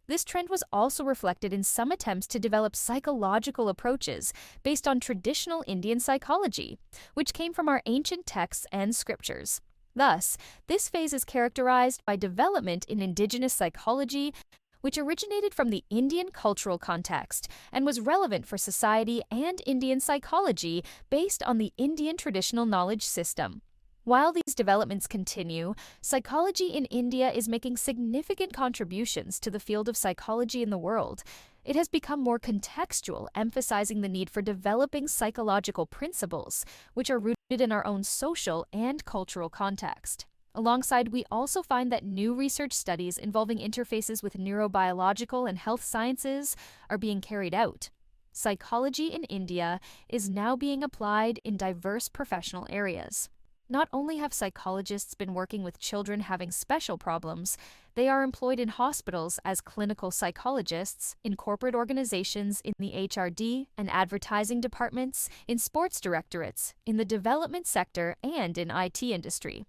This trend was also reflected in some attempts to develop psychological approaches based on traditional Indian psychology, which came from our ancient texts and scriptures. Thus, this phase is characterized by development in indigenous psychology, which originated from the Indian cultural context and was relevant for society and Indian psychology based on the Indian traditional knowledge system. While these developments continue, psychology in India is making significant contributions to the field of psychology in the world. It has become more contextual, emphasizing the need for developing psychological principles, which are rooted in our own social and cultural context. Alongside, we also find that new research studies involving interfaces with neurobiological and health sciences are being carried out. Psychology in India is now being applied in diverse professional areas. Not only have psychologists been working with children having special problems, they are employed in hospitals as clinical psychologists, in corporate organizations in the HRD and advertising departments, in sports directorates, in the development sector, and in IT industry.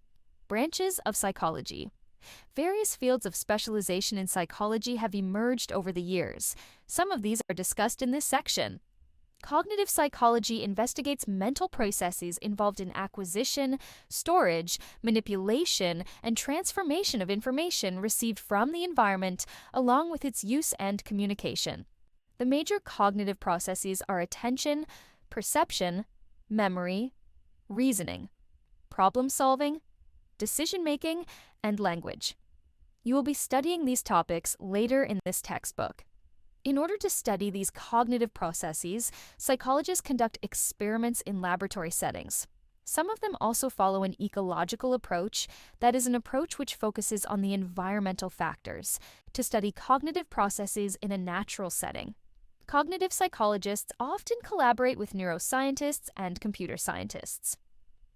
Branches of psychology. Various fields of specialization in psychology have emerged over the years. Some of these are discussed in this section. Cognitive psychology investigates mental processes involved in acquisition, storage, manipulation, and transformation of information received from the environment, along with its use and communication. The major cognitive processes are attention, perception, memory, reasoning, problem-solving, decision-making, and language. You will be studying these topics later in this textbook. In order to study these cognitive processes, psychologists conduct experiments in laboratory settings. Some of them also follow an ecological approach, that is, an approach which focuses on the environmental factors, to study cognitive processes in a natural setting. Cognitive psychologists often collaborate with neuroscientists and computer scientists.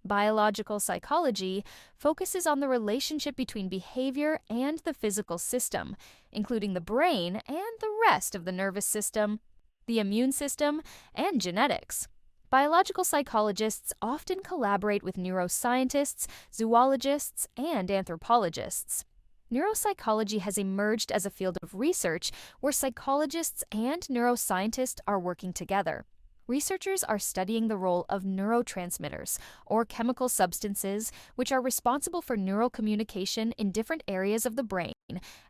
Biological psychology focuses on the relationship between behavior and the physical system, including the brain and the rest of the nervous system, the immune system, and genetics. Biological psychologists often collaborate with neuroscientists, zoologists, and anthropologists. Neuropsychology has emerged as a field of research where psychologists and neuroscientists are working together. Researchers are studying the role of neurotransmitters, or chemical substances, which are responsible for neural communication in different areas of the brain,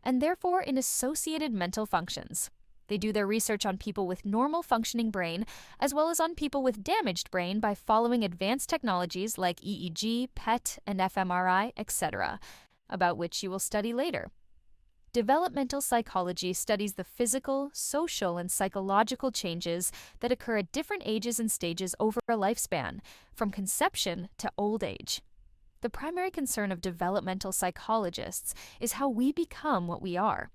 and therefore in associated mental functions. They do their research on people with normal functioning brain, as well as on people with damaged brain by following advanced technologies like EEG, PET, and fMRI, etc., about which you will study later. Developmental psychology studies the physical, social, and psychological changes that occur at different ages and stages over a lifespan, from conception to old age. The primary concern of developmental psychologists is how we become what we are.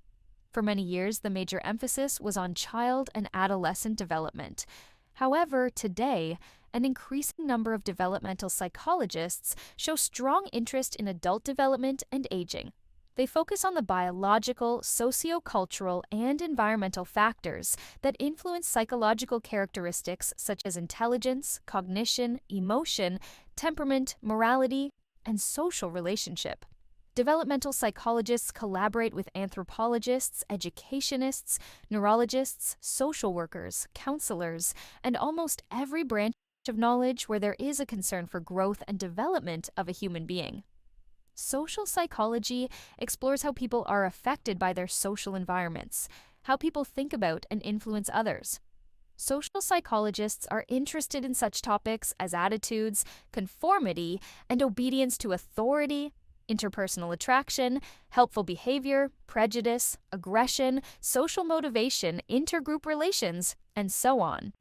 For many years, the major emphasis was on child and adolescent development. However, today, an increasing number of developmental psychologists show strong interest in adult development and aging. They focus on the biological, sociocultural, and environmental factors that influence psychological characteristics such as intelligence, cognition, emotion, temperament, morality, and social relationship. Developmental psychologists collaborate with anthropologists, educationists, neurologists, social workers, counselors, and almost every branch of knowledge where there is a concern for growth and development of a human being. Social psychology explores how people are affected by their social environments, how people think about and influence others. Social psychologists are interested in such topics as attitudes, conformity, and obedience to authority, interpersonal attraction, helpful behavior, prejudice, aggression, social motivation, intergroup relations, and so on.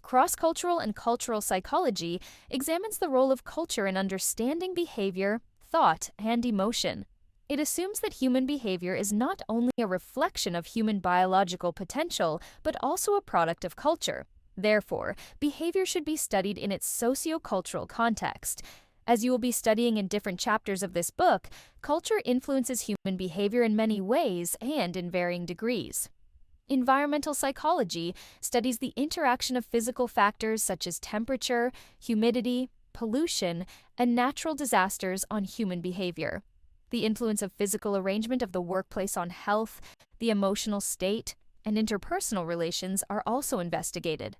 Cross-cultural and cultural psychology examines the role of culture in understanding behavior, thought, and emotion. It assumes that human behavior is not only a reflection of human biological potential, but also a product of culture. Therefore, behavior should be studied in its sociocultural context. As you will be studying in different chapters of this book, culture influences human behavior in many ways and in varying degrees. Environmental psychology studies the interaction of physical factors such as temperature, humidity, pollution, and natural disasters on human behavior. The influence of physical arrangement of the workplace on health, the emotional state, and interpersonal relations are also investigated.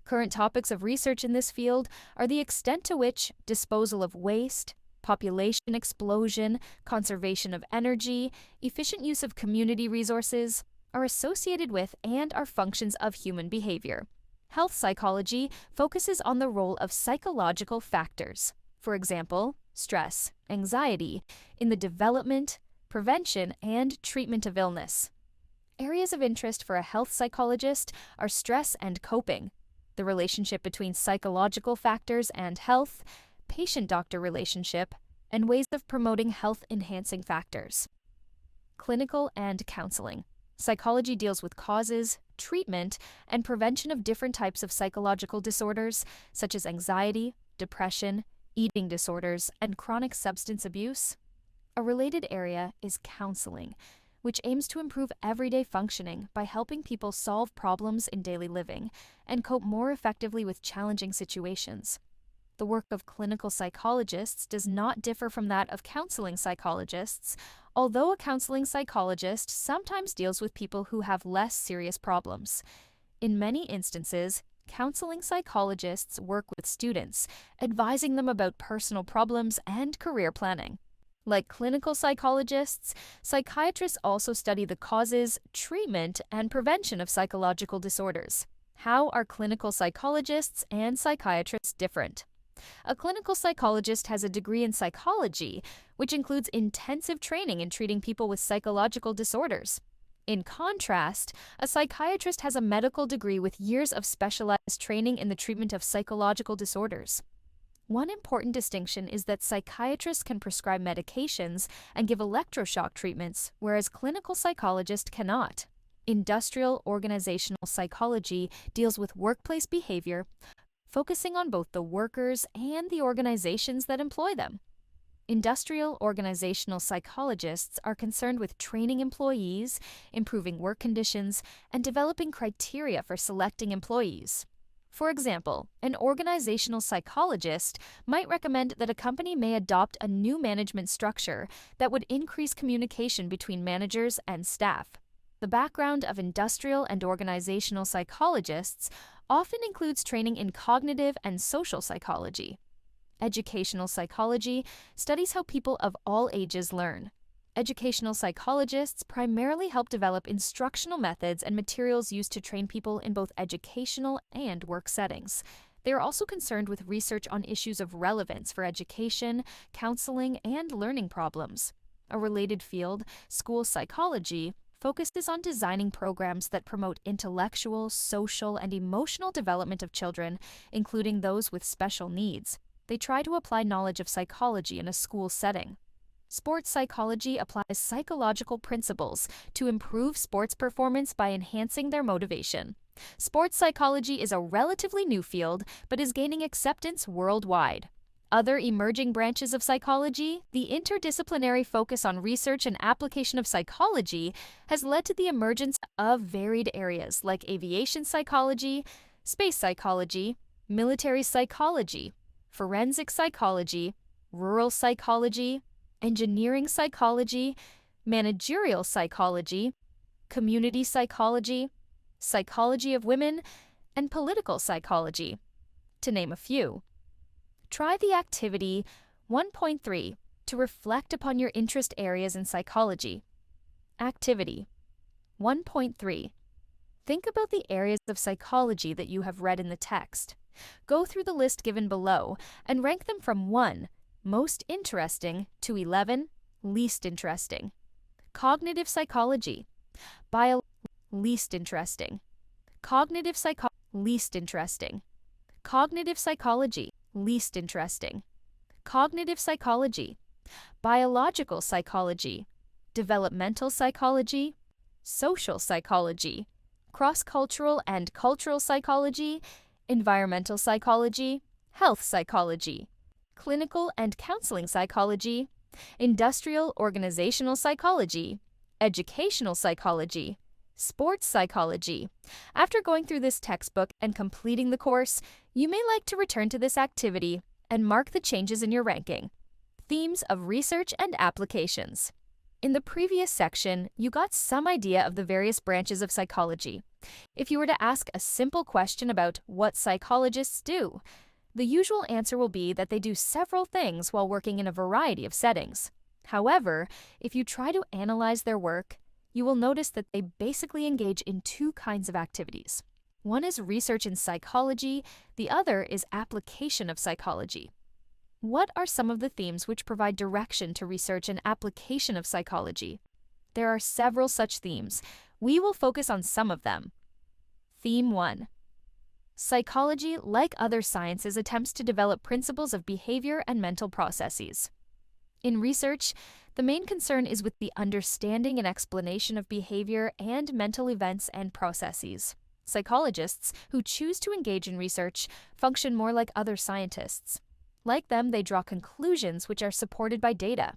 Current topics of research in this field are the extent to which disposal of waste, population explosion, conservation of energy, efficient use of community resources are associated with and are functions of human behavior. Health psychology focuses on the role of psychological factors, for example, stress, anxiety, in the development, prevention, and treatment of illness. Areas of interest for a health psychologist are stress and coping, the relationship between psychological factors and health, patient-doctor relationship, and ways of promoting health-enhancing factors. Clinical and counseling. Psychology deals with causes, treatment, and prevention of different types of psychological disorders, such as anxiety, depression, eating disorders, and chronic substance abuse. A related area is counseling, which aims to improve everyday functioning by helping people solve problems in daily living and cope more effectively with challenging situations. The work of clinical psychologists does not differ from that of counseling psychologists, although a counseling psychologist sometimes deals with people who have less serious problems. In many instances, counseling psychologists work with students, advising them about personal problems and career planning. Like clinical psychologists, psychiatrists also study the causes, treatment, and prevention of psychological disorders. How are clinical psychologists and psychiatrists different? A clinical psychologist has a degree in psychology, which includes intensive training in treating people with psychological disorders. In contrast, a psychiatrist has a medical degree with years of specialized training in the treatment of psychological disorders. One important distinction is that psychiatrists can prescribe medications and give electroshock treatments, whereas clinical psychologists cannot. Industrial organizational psychology deals with workplace behavior, focusing on both the workers and the organizations that employ them. Industrial organizational psychologists are concerned with training employees, improving work conditions, and developing criteria for selecting employees. For example, an organizational psychologist might recommend that a company may adopt a new management structure that would increase communication between managers and staff. The background of industrial and organizational psychologists often includes training in cognitive and social psychology. Educational psychology studies how people of all ages learn. Educational psychologists primarily help develop instructional methods and materials used to train people in both educational and work settings. They are also concerned with research on issues of relevance for education, counseling, and learning problems. A related field, school psychology, focuses on designing programs that promote intellectual, social, and emotional development of children, including those with special needs. They try to apply knowledge of psychology in a school setting. Sports psychology applies psychological principles to improve sports performance by enhancing their motivation. Sports psychology is a relatively new field, but is gaining acceptance worldwide. Other emerging branches of psychology, the interdisciplinary focus on research and application of psychology has led to the emergence of varied areas like aviation psychology, space psychology, military psychology, forensic psychology, rural psychology, engineering psychology, managerial psychology, community psychology, psychology of women, and political psychology, to name a few. Try the activity 1.3 to reflect upon your interest areas in psychology. Activity 1.3. Think about the areas of psychology that you have read in the text. Go through the list given below and rank them from 1, most interesting, to 11, least interesting. Cognitive psychology. Least interesting. Least interesting. Cognitive psychology. Least interesting. Cognitive psychology. Biological psychology. Developmental psychology. Social psychology. Cross-cultural and cultural psychology. Environmental psychology. Health psychology. Clinical and counseling psychology. Industrial organizational psychology. Educational psychology. Sports psychology. After going through this textbook and completing the course, you may like to return to this activity and mark the changes in your ranking. Themes of research and applications. In the previous section, you got some idea of the various branches of psychology. If you were to ask a simple question about what psychologists do, the usual answer will be that they do several things while working in a variety of settings. However, if you try to analyze their work, you will notice that they basically engage in two kinds of activities. One is research in psychology, the other is application of psychology. What are some of the themes which provide direction to research and application of psychology? There are several such themes. We will focus on some of them. Theme 1. Psychology, like other sciences, attempts to develop principles of behavior and mental processes. In research, the main concern is with the understanding and explanation of behavior and mental events and processes. Psychologists who choose to engage in research function more like other scientists. Like them, they draw conclusions which are supported by data.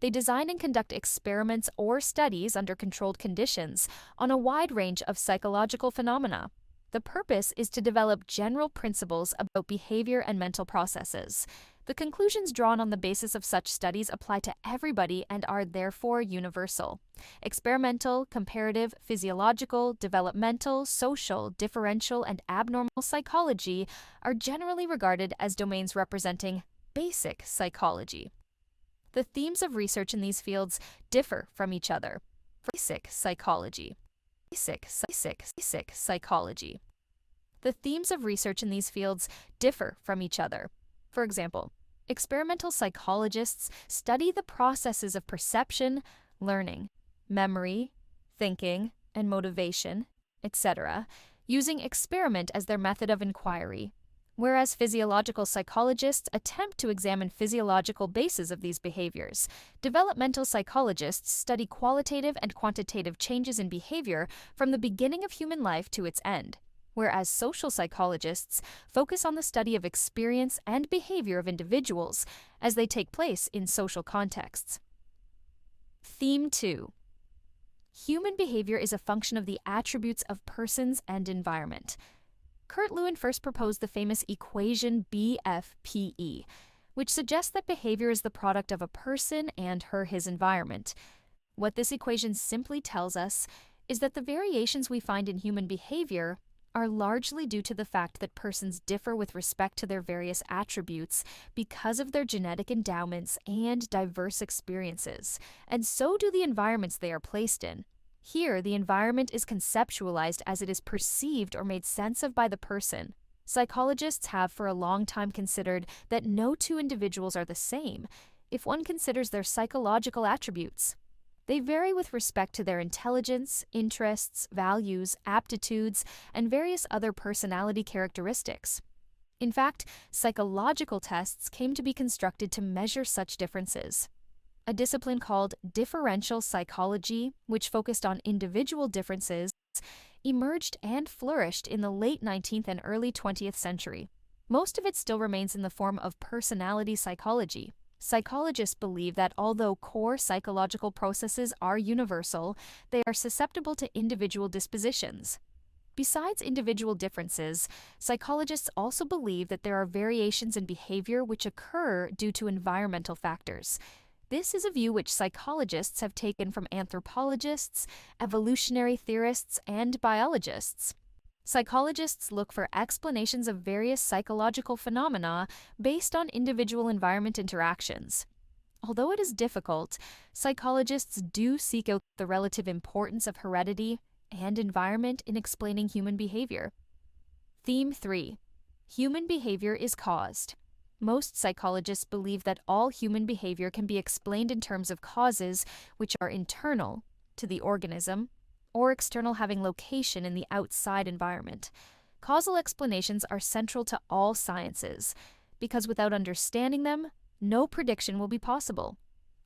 They design and conduct experiments or studies under controlled conditions on a wide range of psychological phenomena. The purpose is to develop general principles about behavior and mental processes. The conclusions drawn on the basis of such studies apply to everybody and are therefore universal. Experimental, comparative, physiological, developmental, social, differential, and abnormal psychology are generally regarded as domains representing basic psychology. The themes of research in these fields differ from each other. Basic psychology. Basic psychology. The themes of research in these fields differ from each other. For example, experimental psychologists study the processes of perception, learning, memory, thinking, and motivation, etc., using experiment as their method of inquiry, whereas physiological psychologists attempt to examine physiological bases of these behaviors. Developmental psychologists study qualitative and quantitative changes in behavior from the beginning of human life to its end, whereas social psychologists focus on the study of experience and behavior of individuals as they take place in social contexts. Theme 2. Human behavior is a function of the attributes of persons and environment. Kurt Lewin first proposed the famous equation BFPE, which suggests that behavior is the product of a person and his environment. What this equation simply tells us is that the variations we find in human behavior are largely due to the fact that persons differ with respect to their various attributes because of their genetic endowments and diverse experiences, and so do the environments they are placed in. Here, the environment is conceptualized as it is perceived or made sense of by the person. Psychologists have for a long time considered that no two individuals are the same if one considers their psychological attributes. They vary with respect to their intelligence, interests, values, aptitudes, and various other personality characteristics. In fact, psychological tests came to be constructed to measure such differences. A discipline called differential psychology, which focused on individual differences, emerged and flourished in the late 19th and early 20th century. most of it still remains in the form of personality psychology. Psychologists believe that although core psychological processes are universal, they are susceptible to individual dispositions. Besides individual differences, psychologists also believe that there are variations in behavior which occur due to environmental factors. This is a view which psychologists have taken from anthropologists, evolutionary theorists, and biologists. Psychologists look for explanations of various psychological phenomena based on individual environment interactions. Although it is difficult, psychologists do seek out the relative importance of heredity and environment in explaining human behavior. Theme 3. Human behavior is caused. Most psychologists believe that all human behavior can be explained in terms of causes which are internal to the organism or external, having location in the outside environment. Causal explanations are central to all sciences, because without understanding them, no prediction will be possible.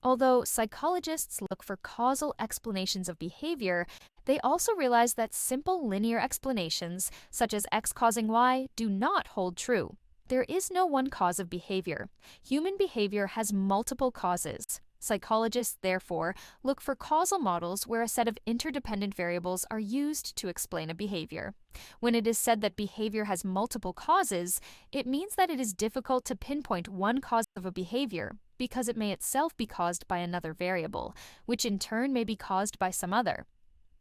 Although psychologists look for causal explanations of behavior, they also realize that simple linear explanations, such as X causing Y, do not hold true. There is no one cause of behavior. Human behavior has multiple causes. Psychologists, therefore, look for causal models where a set of interdependent variables are used to explain a behavior. When it is said that behavior has multiple causes, it means that it is difficult to pinpoint one cause of a behavior because it may itself be caused by another variable, which in turn may be caused by some other.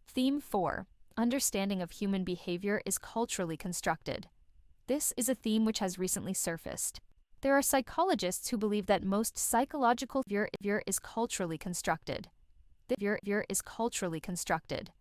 Theme 4. Understanding of human behavior is culturally constructed. This is a theme which has recently surfaced. There are psychologists who believe that most psychological behavior is culturally constructed. Behavior is culturally constructed.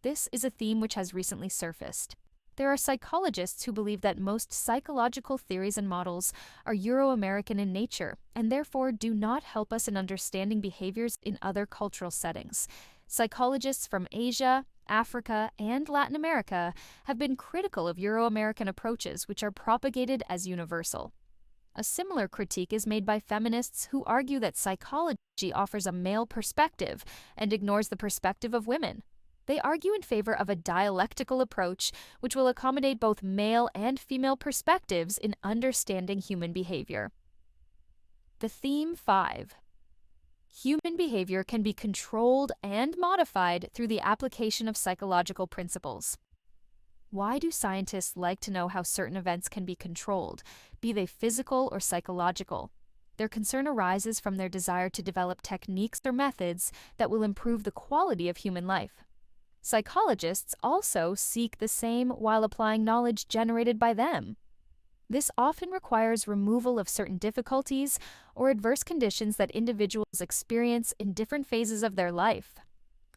This is a theme which has recently surfaced. There are psychologists who believe that most psychological theories and models are Euro-American in nature and therefore do not help us in understanding behaviors in other cultural settings. Psychologists from Asia, Africa, and Latin America have been critical of Euro-American approaches which are propagated as universal. A similar critique is made by feminists who argue that psychology offers a male perspective and ignores the perspective of women. They argue in favor of a dialectical approach which will accommodate both male and female perspectives in understanding human behavior. The theme 5. Human behavior can be controlled and modified through the application of psychological principles. Why do scientists like to know how certain events can be controlled, be they physical or psychological? Their concern arises from their desire to develop techniques or methods that will improve the quality of human life. Psychologists also seek the same while applying knowledge generated by them. This often requires removal of certain difficulties or adverse conditions that individuals experience in different phases of their life.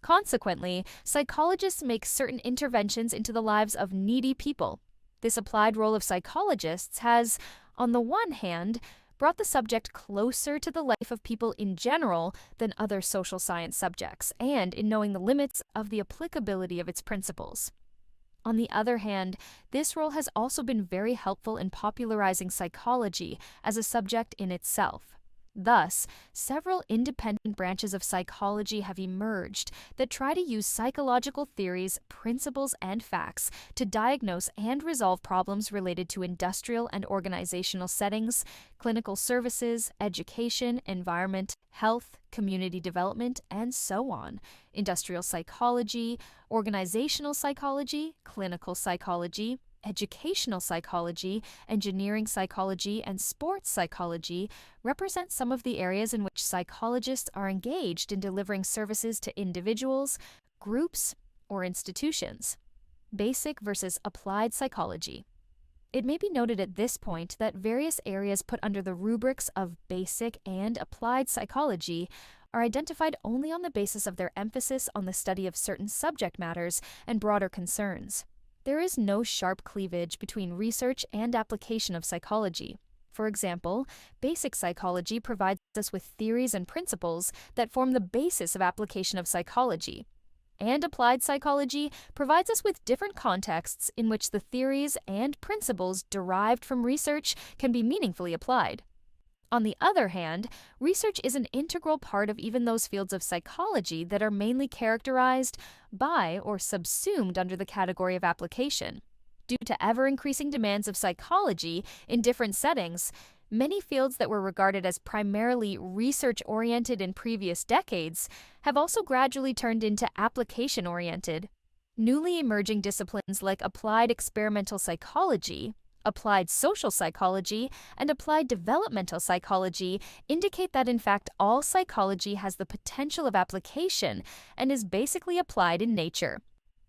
Consequently, psychologists make certain interventions into the lives of needy people. This applied role of psychologists has, on the one hand, brought the subject closer to the life of people in general than other social science subjects, and in knowing the limits of the applicability of its principles. On the other hand, this role has also been very helpful in popularizing psychology as a subject in itself. Thus, several independent branches of psychology have emerged that try to use psychological theories, principles, and facts to diagnose and resolve problems related to industrial and organizational settings, clinical services, education, environment, health, community development, and so on. Industrial psychology, organizational psychology, clinical psychology, educational psychology, engineering psychology, and sports psychology represent some of the areas in which psychologists are engaged in delivering services to individuals, groups, or institutions. Basic versus applied psychology. It may be noted at this point that various areas put under the rubrics of basic and applied psychology are identified only on the basis of their emphasis on the study of certain subject matters and broader concerns. There is no sharp cleavage between research and application of psychology. For example, basic psychology provides us with theories and principles that form the basis of application of psychology. And applied psychology provides us with different contexts in which the theories and principles derived from research can be meaningfully applied. On the other hand, research is an integral part of even those fields of psychology that are mainly characterized by or subsumed under the category of application. Due to ever-increasing demands of psychology in different settings, many fields that were regarded as primarily research-oriented in previous decades have also gradually turned into application-oriented. Newly emerging disciplines like applied experimental psychology, applied social psychology, and applied developmental psychology indicate that in fact all psychology has the potential of application and is basically applied in nature.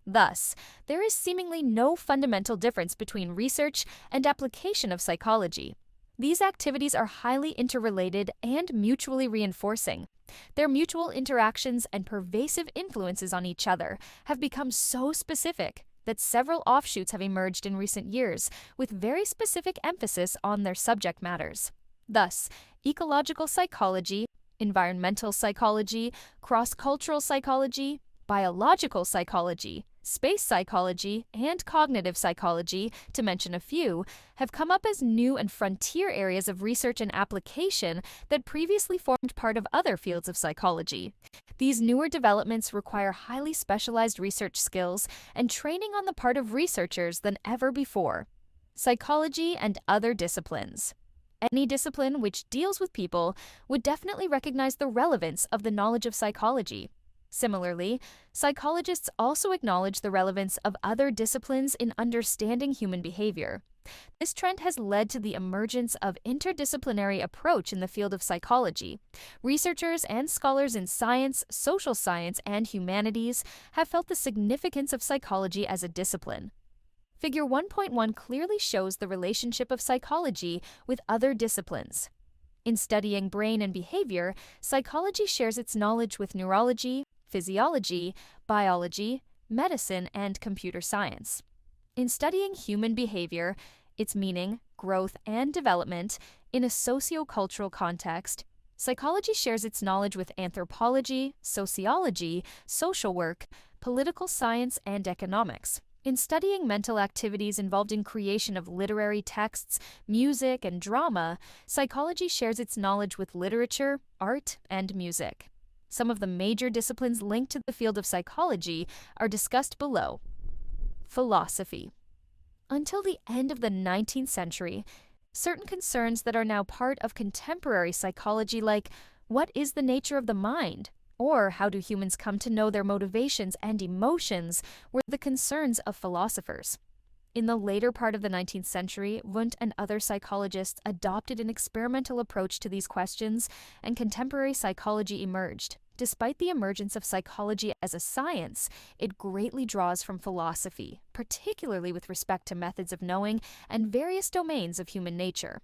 Thus, there is seemingly no fundamental difference between research and application of psychology. These activities are highly interrelated and mutually reinforcing. Their mutual interactions and pervasive influences on each other have become so specific that several offshoots have emerged in recent years with very specific emphasis on their subject matters. Thus, ecological psychology, environmental psychology, cross-cultural psychology, biological psychology, space psychology, and cognitive psychology, to mention a few, have come up as new and frontier areas of research and application that previously formed part of other fields of psychology. These newer developments require highly specialized research skills and training on the part of researchers than ever before. Psychology and other disciplines. Any discipline which deals with people would definitely recognize the relevance of the knowledge of psychology. Similarly, psychologists also acknowledge the relevance of other disciplines in understanding human behavior. This trend has led to the emergence of interdisciplinary approach in the field of psychology. Researchers and scholars in science, social science, and humanities have felt the significance of psychology as a discipline. Figure 1.1 clearly shows the relationship of psychology with other disciplines. In studying brain and behavior, psychology shares its knowledge with neurology, physiology, biology, medicine, and computer science. In studying human behavior, its meaning, growth, and development in a sociocultural context, psychology shares its knowledge with anthropology, sociology, social work, political science, and economics. In studying mental activities involved in creation of literary texts, music, and drama, psychology shares its knowledge with literature, art, and music. Some of the major disciplines linked to the field of psychology are discussed below. Philosophy. Until the end of the 19th century, certain concerns that are now part of contemporary psychology, like what is the nature of the mind, or how do humans come to know their motivations and emotions, were the concerns of philosophers. In the later part of the 19th century, Wundt and other psychologists adopted an experimental approach to these questions, and contemporary psychology emerged. Despite the emergence of psychology as a science, it greatly draws from philosophy, particularly with respect to methods of knowing and various domains of human nature.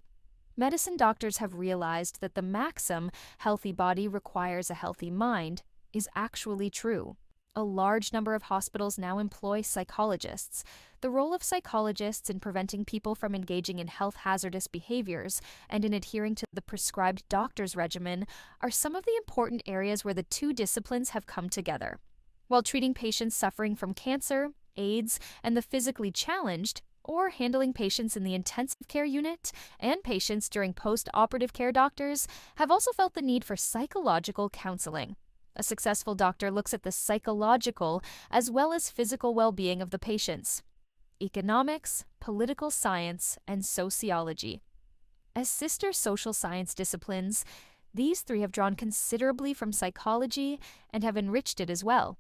Medicine doctors have realized that the maxim, "healthy body requires a healthy mind," is actually true. A large number of hospitals now employ psychologists. The role of psychologists in preventing people from engaging in health hazardous behaviors and in adhering to the prescribed doctor's regimen are some of the important areas where the two disciplines have come together. While treating patients suffering from cancer, AIDS, and the physically challenged, or handling patients in the intensive care unit and patients during post-operative care, doctors have also felt the need for psychological counseling. A successful doctor looks at the psychological as well as physical well-being of the patients. Economics, political science, and sociology. As sister social science disciplines, these three have drawn considerably from psychology and have enriched it as well.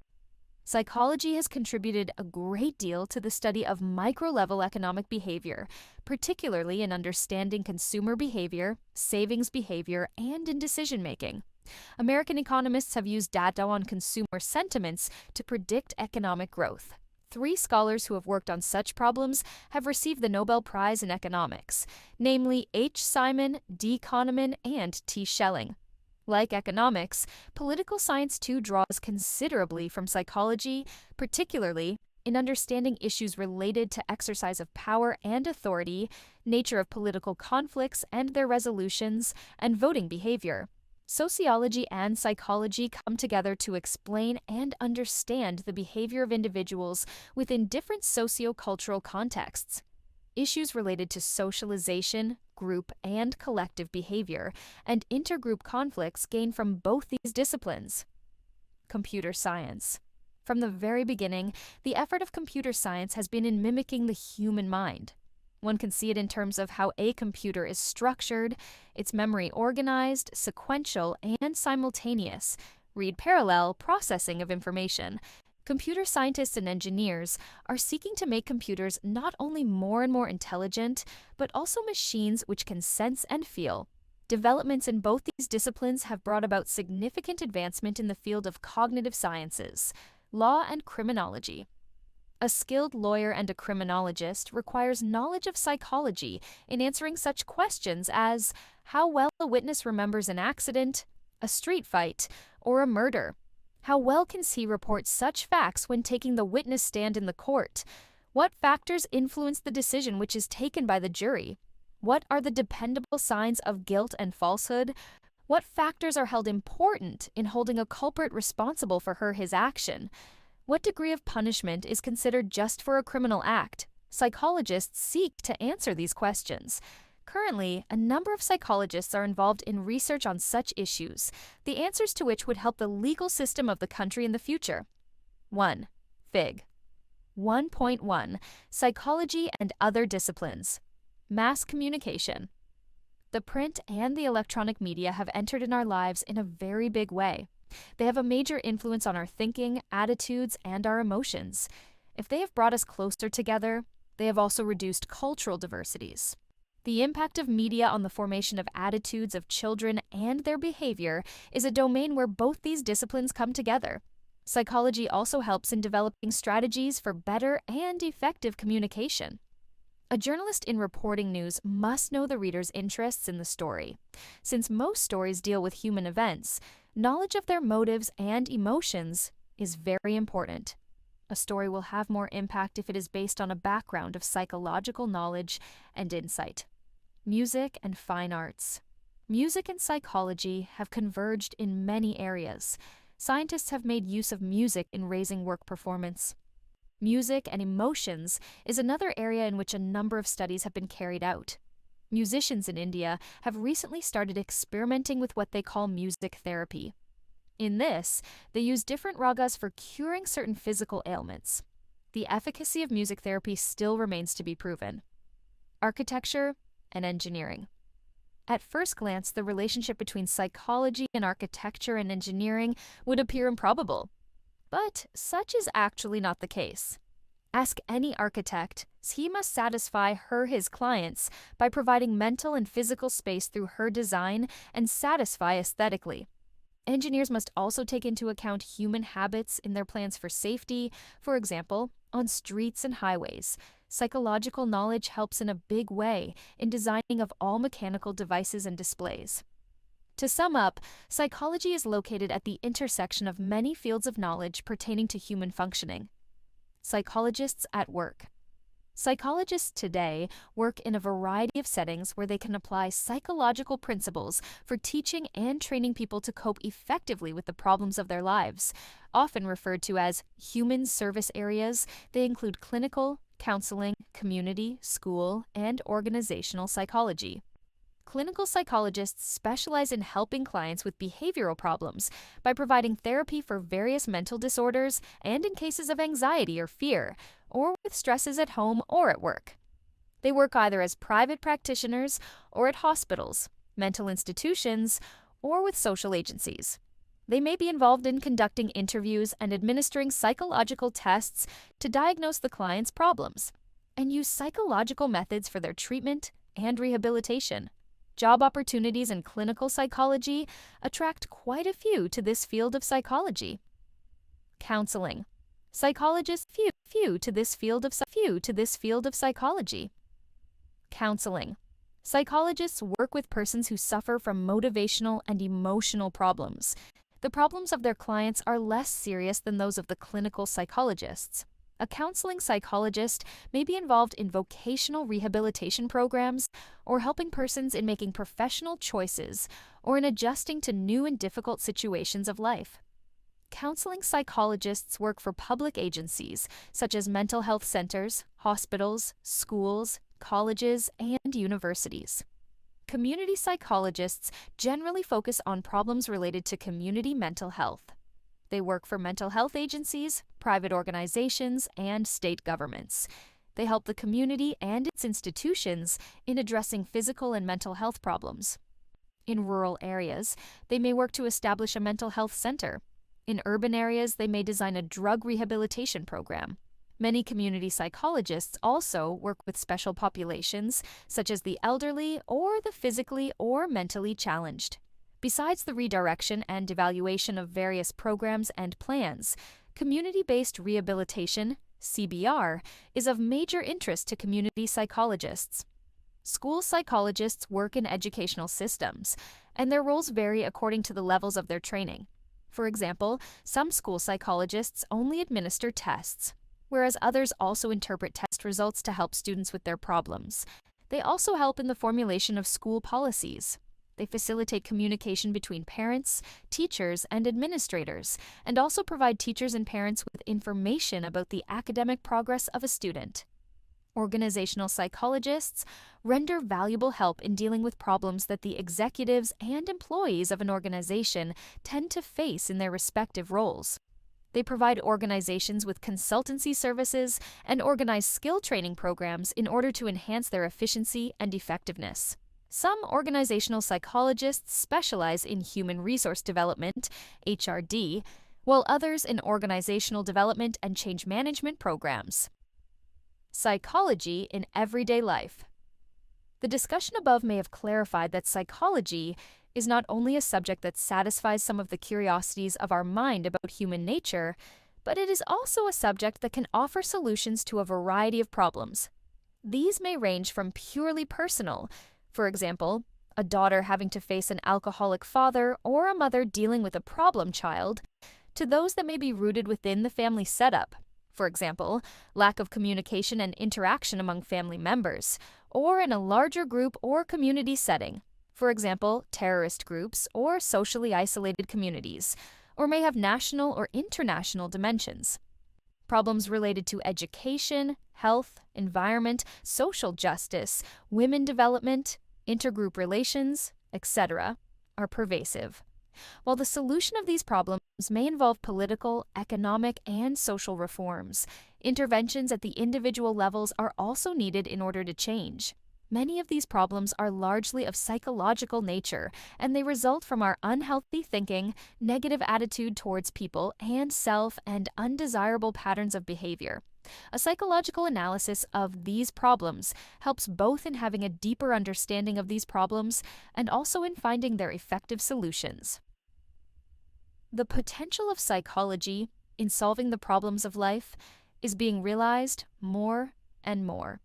Psychology has contributed a great deal to the study of micro-level economic behavior, particularly in understanding consumer behavior, savings behavior, and in decision-making. American economists have used data on consumer sentiments to predict economic growth. 3 scholars who have worked on such problems have received the Nobel Prize in Economics, namely H. Simon, D. Kahneman, and T. Schelling. Like economics, political science too draws considerably from psychology, particularly in understanding issues related to exercise of power and authority, nature of political conflicts and their resolutions, and voting behavior. Sociology and psychology come together to explain and understand the behavior of individuals within different socio-cultural contexts. Issues related to socialization, group and collective behavior, and intergroup conflicts gain from both these disciplines. Computer science. From the very beginning, the effort of computer science has been in mimicking the human mind. One can see it in terms of how a computer is structured, its memory organized, sequential, and simultaneous, read parallel processing of information. Computer scientists and engineers are seeking to make computers not only more and more intelligent, but also machines which can sense and feel. Developments in both these disciplines have brought about significant advancement in the field of cognitive sciences, law, and criminology. A skilled lawyer and a criminologist requires knowledge of psychology in answering such questions as how well a witness remembers an accident, a street fight, or a murder. How well can he report such facts when taking the witness stand in the court? What factors influence the decision which is taken by the jury? What are the dependable signs of guilt and falsehood? What factors are held important in holding a culprit responsible for his action? What degree of punishment is considered just for a criminal act? Psychologists seek to answer these questions. Currently, a number of psychologists are involved in research on such issues, the answers to which would help the legal system of the country in the future. 1. Fig. 1.1 Psychology and Other Disciplines. Mass communication. The print and the electronic media have entered in our lives in a very big way. They have a major influence on our thinking, attitudes, and our emotions. If they have brought us closer together, they have also reduced cultural diversities. The impact of media on the formation of attitudes of children and their behavior is a domain where both these disciplines come together. Psychology also helps in developing strategies for better and effective communication. A journalist in reporting news must know the reader's interests in the story. Since most stories deal with human events, knowledge of their motives and emotions is very important. A story will have more impact if it is based on a background of psychological knowledge and insight. Music and fine arts. Music and psychology have converged in many areas. Scientists have made use of music in raising work performance. Music and emotions is another area in which a number of studies have been carried out. Musicians in India have recently started experimenting with what they call music therapy. In this, they use different ragas for curing certain physical ailments. The efficacy of music therapy still remains to be proven. Architecture and engineering. At first glance, the relationship between psychology and architecture and engineering would appear improbable. But such is actually not the case. Ask any architect, he must satisfy his clients by providing mental and physical space through her design and satisfy aesthetically. Engineers must also take into account human habits in their plans for safety, for example, on streets and highways. Psychological knowledge helps in a big way in designing of all mechanical devices and displays. To sum up, psychology is located at the intersection of many fields of knowledge pertaining to human functioning. Psychologists at work. Psychologists today work in a variety of settings where they can apply psychological principles for teaching and training people to cope effectively with the problems of their lives. Often referred to as human service areas, they include clinical, counseling, community, school, and organizational psychology. Clinical psychologists specialize in helping clients with behavioral problems by providing therapy for various mental disorders and in cases of anxiety or fear, or with stresses at home or at work. They work either as private practitioners or at hospitals, mental institutions, or with social agencies. They may be involved in conducting interviews and administering psychological tests to diagnose the client's problems, and use psychological methods for their treatment and rehabilitation. Job opportunities in clinical psychology attract quite a few to this field of psychology. Counseling. Psychologists few to this field of psychology. Counseling. Psychologists work with persons who suffer from motivational and emotional problems. The problems of their clients are less serious than those of the clinical psychologists. A counseling psychologist may be involved in vocational rehabilitation programs or helping persons in making professional choices or in adjusting to new and difficult situations of life. Counseling psychologists work for public agencies such as mental health centers, hospitals, schools, colleges, and universities. Community psychologists generally focus on problems related to community mental health. They work for mental health agencies, private organizations, and state governments. They help the community and its institutions in addressing physical and mental health problems. In rural areas, they may work to establish a mental health center. In urban areas, they may design a drug rehabilitation program. Many community psychologists also work with special populations, such as the elderly or the physically or mentally challenged. Besides the redirection and evaluation of various programs and plans, community-based rehabilitation, CBR, is of major interest to community psychologists. School psychologists work in educational systems, and their roles vary according to the levels of their training. For example, some school psychologists only administer tests, whereas others also interpret test results to help students with their problems. They also help in the formulation of school policies. They facilitate communication between parents, teachers, and administrators, and also provide teachers and parents with information about the academic progress of a student. Organizational psychologists render valuable help in dealing with problems that the executives and employees of an organization tend to face in their respective roles. They provide organizations with consultancy services and organize skill training programs in order to enhance their efficiency and effectiveness. Some organizational psychologists specialize in human resource development, HRD, while others in organizational development and change management programs. Psychology in everyday life. The discussion above may have clarified that psychology is not only a subject that satisfies some of the curiosities of our mind about human nature, but it is also a subject that can offer solutions to a variety of problems. These may range from purely personal, for example, a daughter having to face an alcoholic father or a mother dealing with a problem child, to those that may be rooted within the family setup. For example, lack of communication and interaction among family members, or in a larger group or community setting. For example, terrorist groups or socially isolated communities, or may have national or international dimensions. Problems related to education, health, environment, social justice, women development, intergroup relations, etc., are pervasive. While the solution of these problems may involve political, economic, and social reforms, interventions at the individual levels are also needed in order to change. Many of these problems are largely of psychological nature, and they result from our unhealthy thinking, negative attitude towards people and self, and undesirable patterns of behavior. A psychological analysis of these problems helps both in having a deeper understanding of these problems and also in finding their effective solutions. The potential of psychology in solving the problems of life is being realized more and more.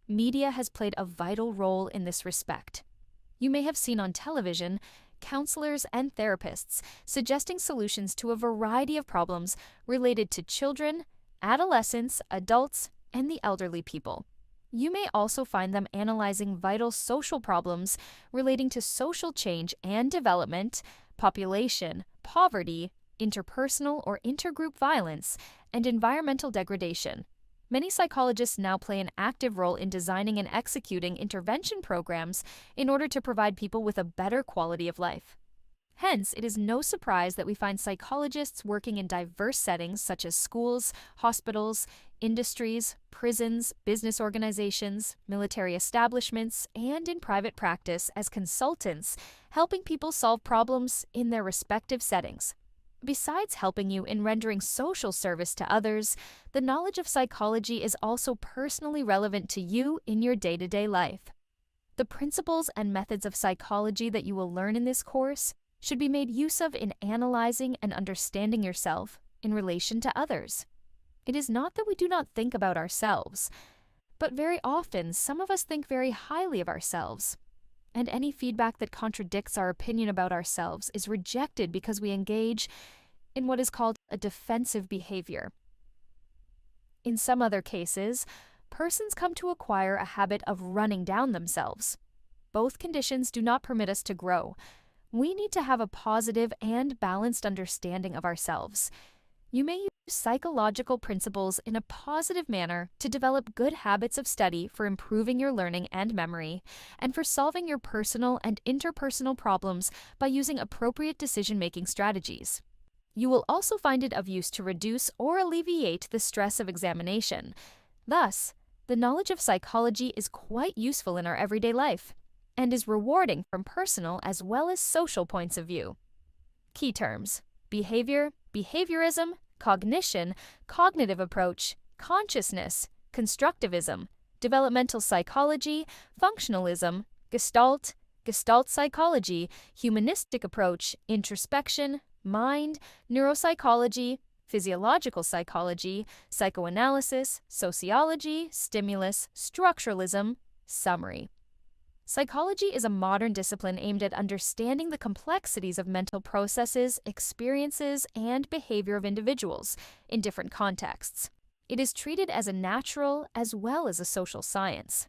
Media has played a vital role in this respect. You may have seen on television counselors and therapists suggesting solutions to a variety of problems related to children, adolescents, adults, and the elderly people. You may also find them analyzing vital social problems relating to social change and development, population, poverty, interpersonal or intergroup violence, and environmental degradation. Many psychologists now play an active role in designing and executing intervention programs in order to provide people with a better quality of life. Hence, it is no surprise that we find psychologists working in diverse settings such as schools, hospitals, industries, prisons, business organizations, military establishments, and in private practice as consultants, helping people solve problems in their respective settings. Besides helping you in rendering social service to others, the knowledge of psychology is also personally relevant to you in your day-to-day life. The principles and methods of psychology that you will learn in this course should be made use of in analyzing and understanding yourself in relation to others. It is not that we do not think about ourselves, but very often some of us think very highly of ourselves, and any feedback that contradicts our opinion about ourselves is rejected because we engage in what is called a defensive behavior. In some other cases, persons come to acquire a habit of running down themselves. Both conditions do not permit us to grow. We need to have a positive and balanced understanding of ourselves. You may use psychological principles in a positive manner to develop good habits of study for improving your learning and memory, and for solving your personal and interpersonal problems by using appropriate decision-making strategies. You will also find it of use to reduce or alleviate the stress of examination. Thus, the knowledge of psychology is quite useful in our everyday life and is rewarding from personal as well as social points of view. Key terms: behavior, behaviorism, cognition, cognitive approach, consciousness, constructivism, developmental psychology, functionalism, gestalt, gestalt psychology, humanistic approach, introspection, mind, neuropsychology, physiological psychology, psychoanalysis, sociology, stimulus, structuralism. Summary. Psychology is a modern discipline aimed at understanding the complexities of mental processes, experiences, and behavior of individuals in different contexts. It is treated as a natural as well as a social science.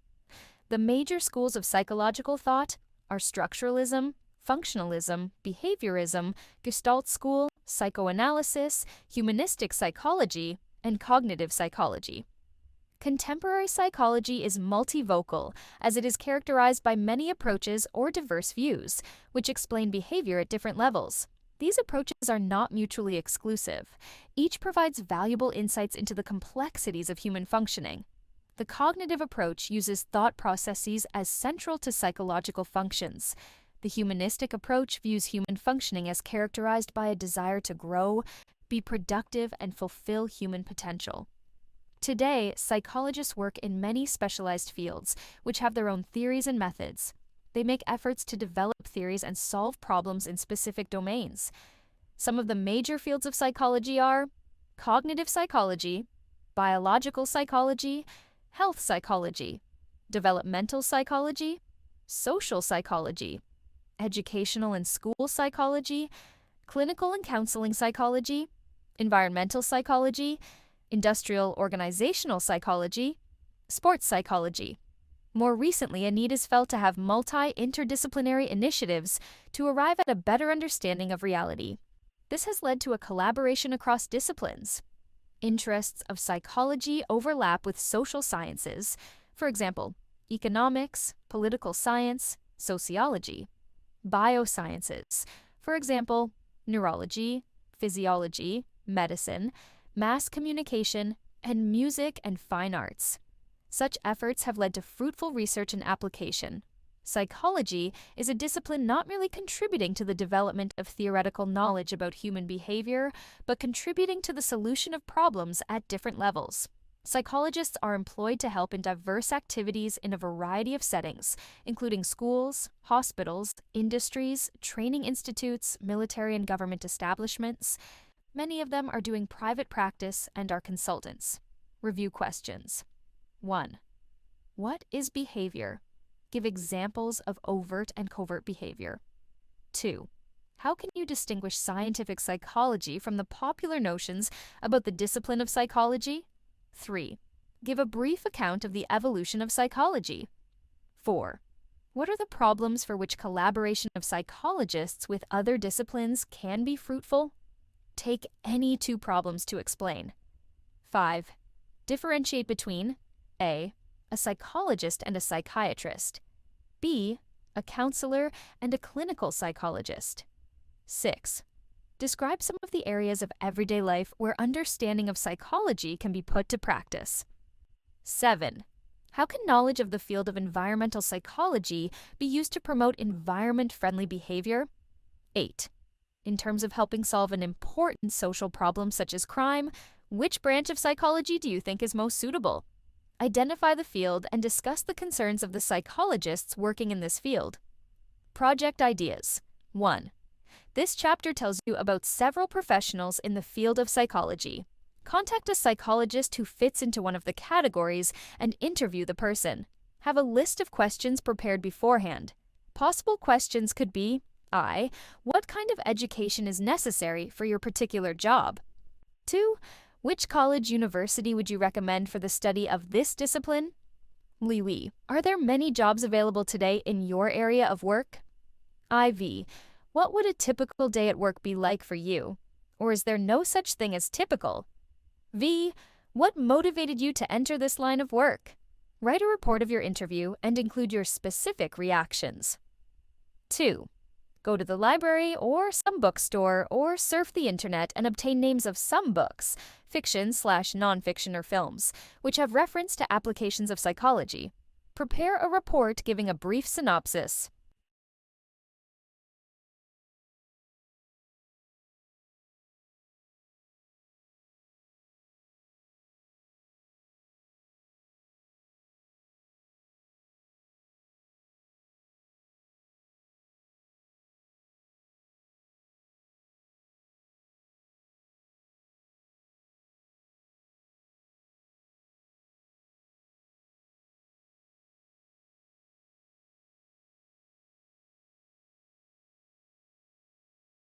The major schools of psychological thought are structuralism, functionalism, behaviorism, Gestalt school, psychoanalysis, humanistic psychology, and cognitive psychology. Contemporary psychology is multivocal, as it is characterized by many approaches or diverse views, which explain behavior at different levels. These approaches are not mutually exclusive. Each provides valuable insights into the complexities of human functioning. The cognitive approach uses thought processes as central to psychological functions. The humanistic approach views human functioning as characterized by a desire to grow, be productive, and fulfill human potential. Today, psychologists work in many specialized fields, which have their own theories and methods. They make efforts to develop theories and solve problems in specific domains. Some of the major fields of psychology are cognitive psychology, biological psychology, health psychology, developmental psychology, social psychology, educational and school psychology, clinical and counseling psychology, environmental psychology, industrial organizational psychology, sports psychology. More recently, a need is felt to have multi-interdisciplinary initiatives to arrive at a better understanding of reality. This has led to a collaboration across disciplines. Interests of psychology overlap with social sciences, for example, economics, political science, sociology. Biosciences, for example, neurology, physiology, medicine, mass communication, and music and fine arts. Such efforts have led to fruitful research and application. Psychology is a discipline not merely contributing to the development of theoretical knowledge about human behavior, but contributing to the solution of problems at different levels. Psychologists are employed to help in diverse activities in a variety of settings, including schools, hospitals, industries, training institutes, military and government establishments. Many of them are doing private practice and are consultants. Review questions. 1. What is behavior? Give examples of overt and covert behavior. 2. How can you distinguish scientific psychology from the popular notions about the discipline of psychology? 3. Give a brief account of the evolution of psychology. 4. What are the problems for which collaboration of psychologists with other disciplines can be fruitful? Take any two problems to explain. 5. Differentiate between A. A psychologist and a psychiatrist. B. A counselor and a clinical psychologist. 6. Describe some of the areas of everyday life where understanding of psychology can be put to practice. 7. How can knowledge of the field of environmental psychology be used to promote environment-friendly behavior? 8. In terms of helping solve an important social problem such as crime, which branch of psychology do you think is most suitable? Identify the field and discuss the concerns of the psychologists working in this field. Project ideas. 1. This chapter tells you about several professionals in the field of psychology. Contact a psychologist who fits into one of the categories and interview the person. Have a list of questions prepared beforehand. Possible questions could be: I. What kind of education is necessary for your particular job? 2. Which college university would you recommend for the study of this discipline? Liwi. Are there many jobs available today in your area of work? IV. What would a typical day at work be like for you? Or is there no such thing as typical? V. What motivated you to enter this line of work? Write a report of your interview and include your specific reactions. 2. Go to the library or some bookstore or surf the internet and obtain names of some books, fiction/nonfiction or films, which have reference to applications of psychology. Prepare a report giving a brief synopsis.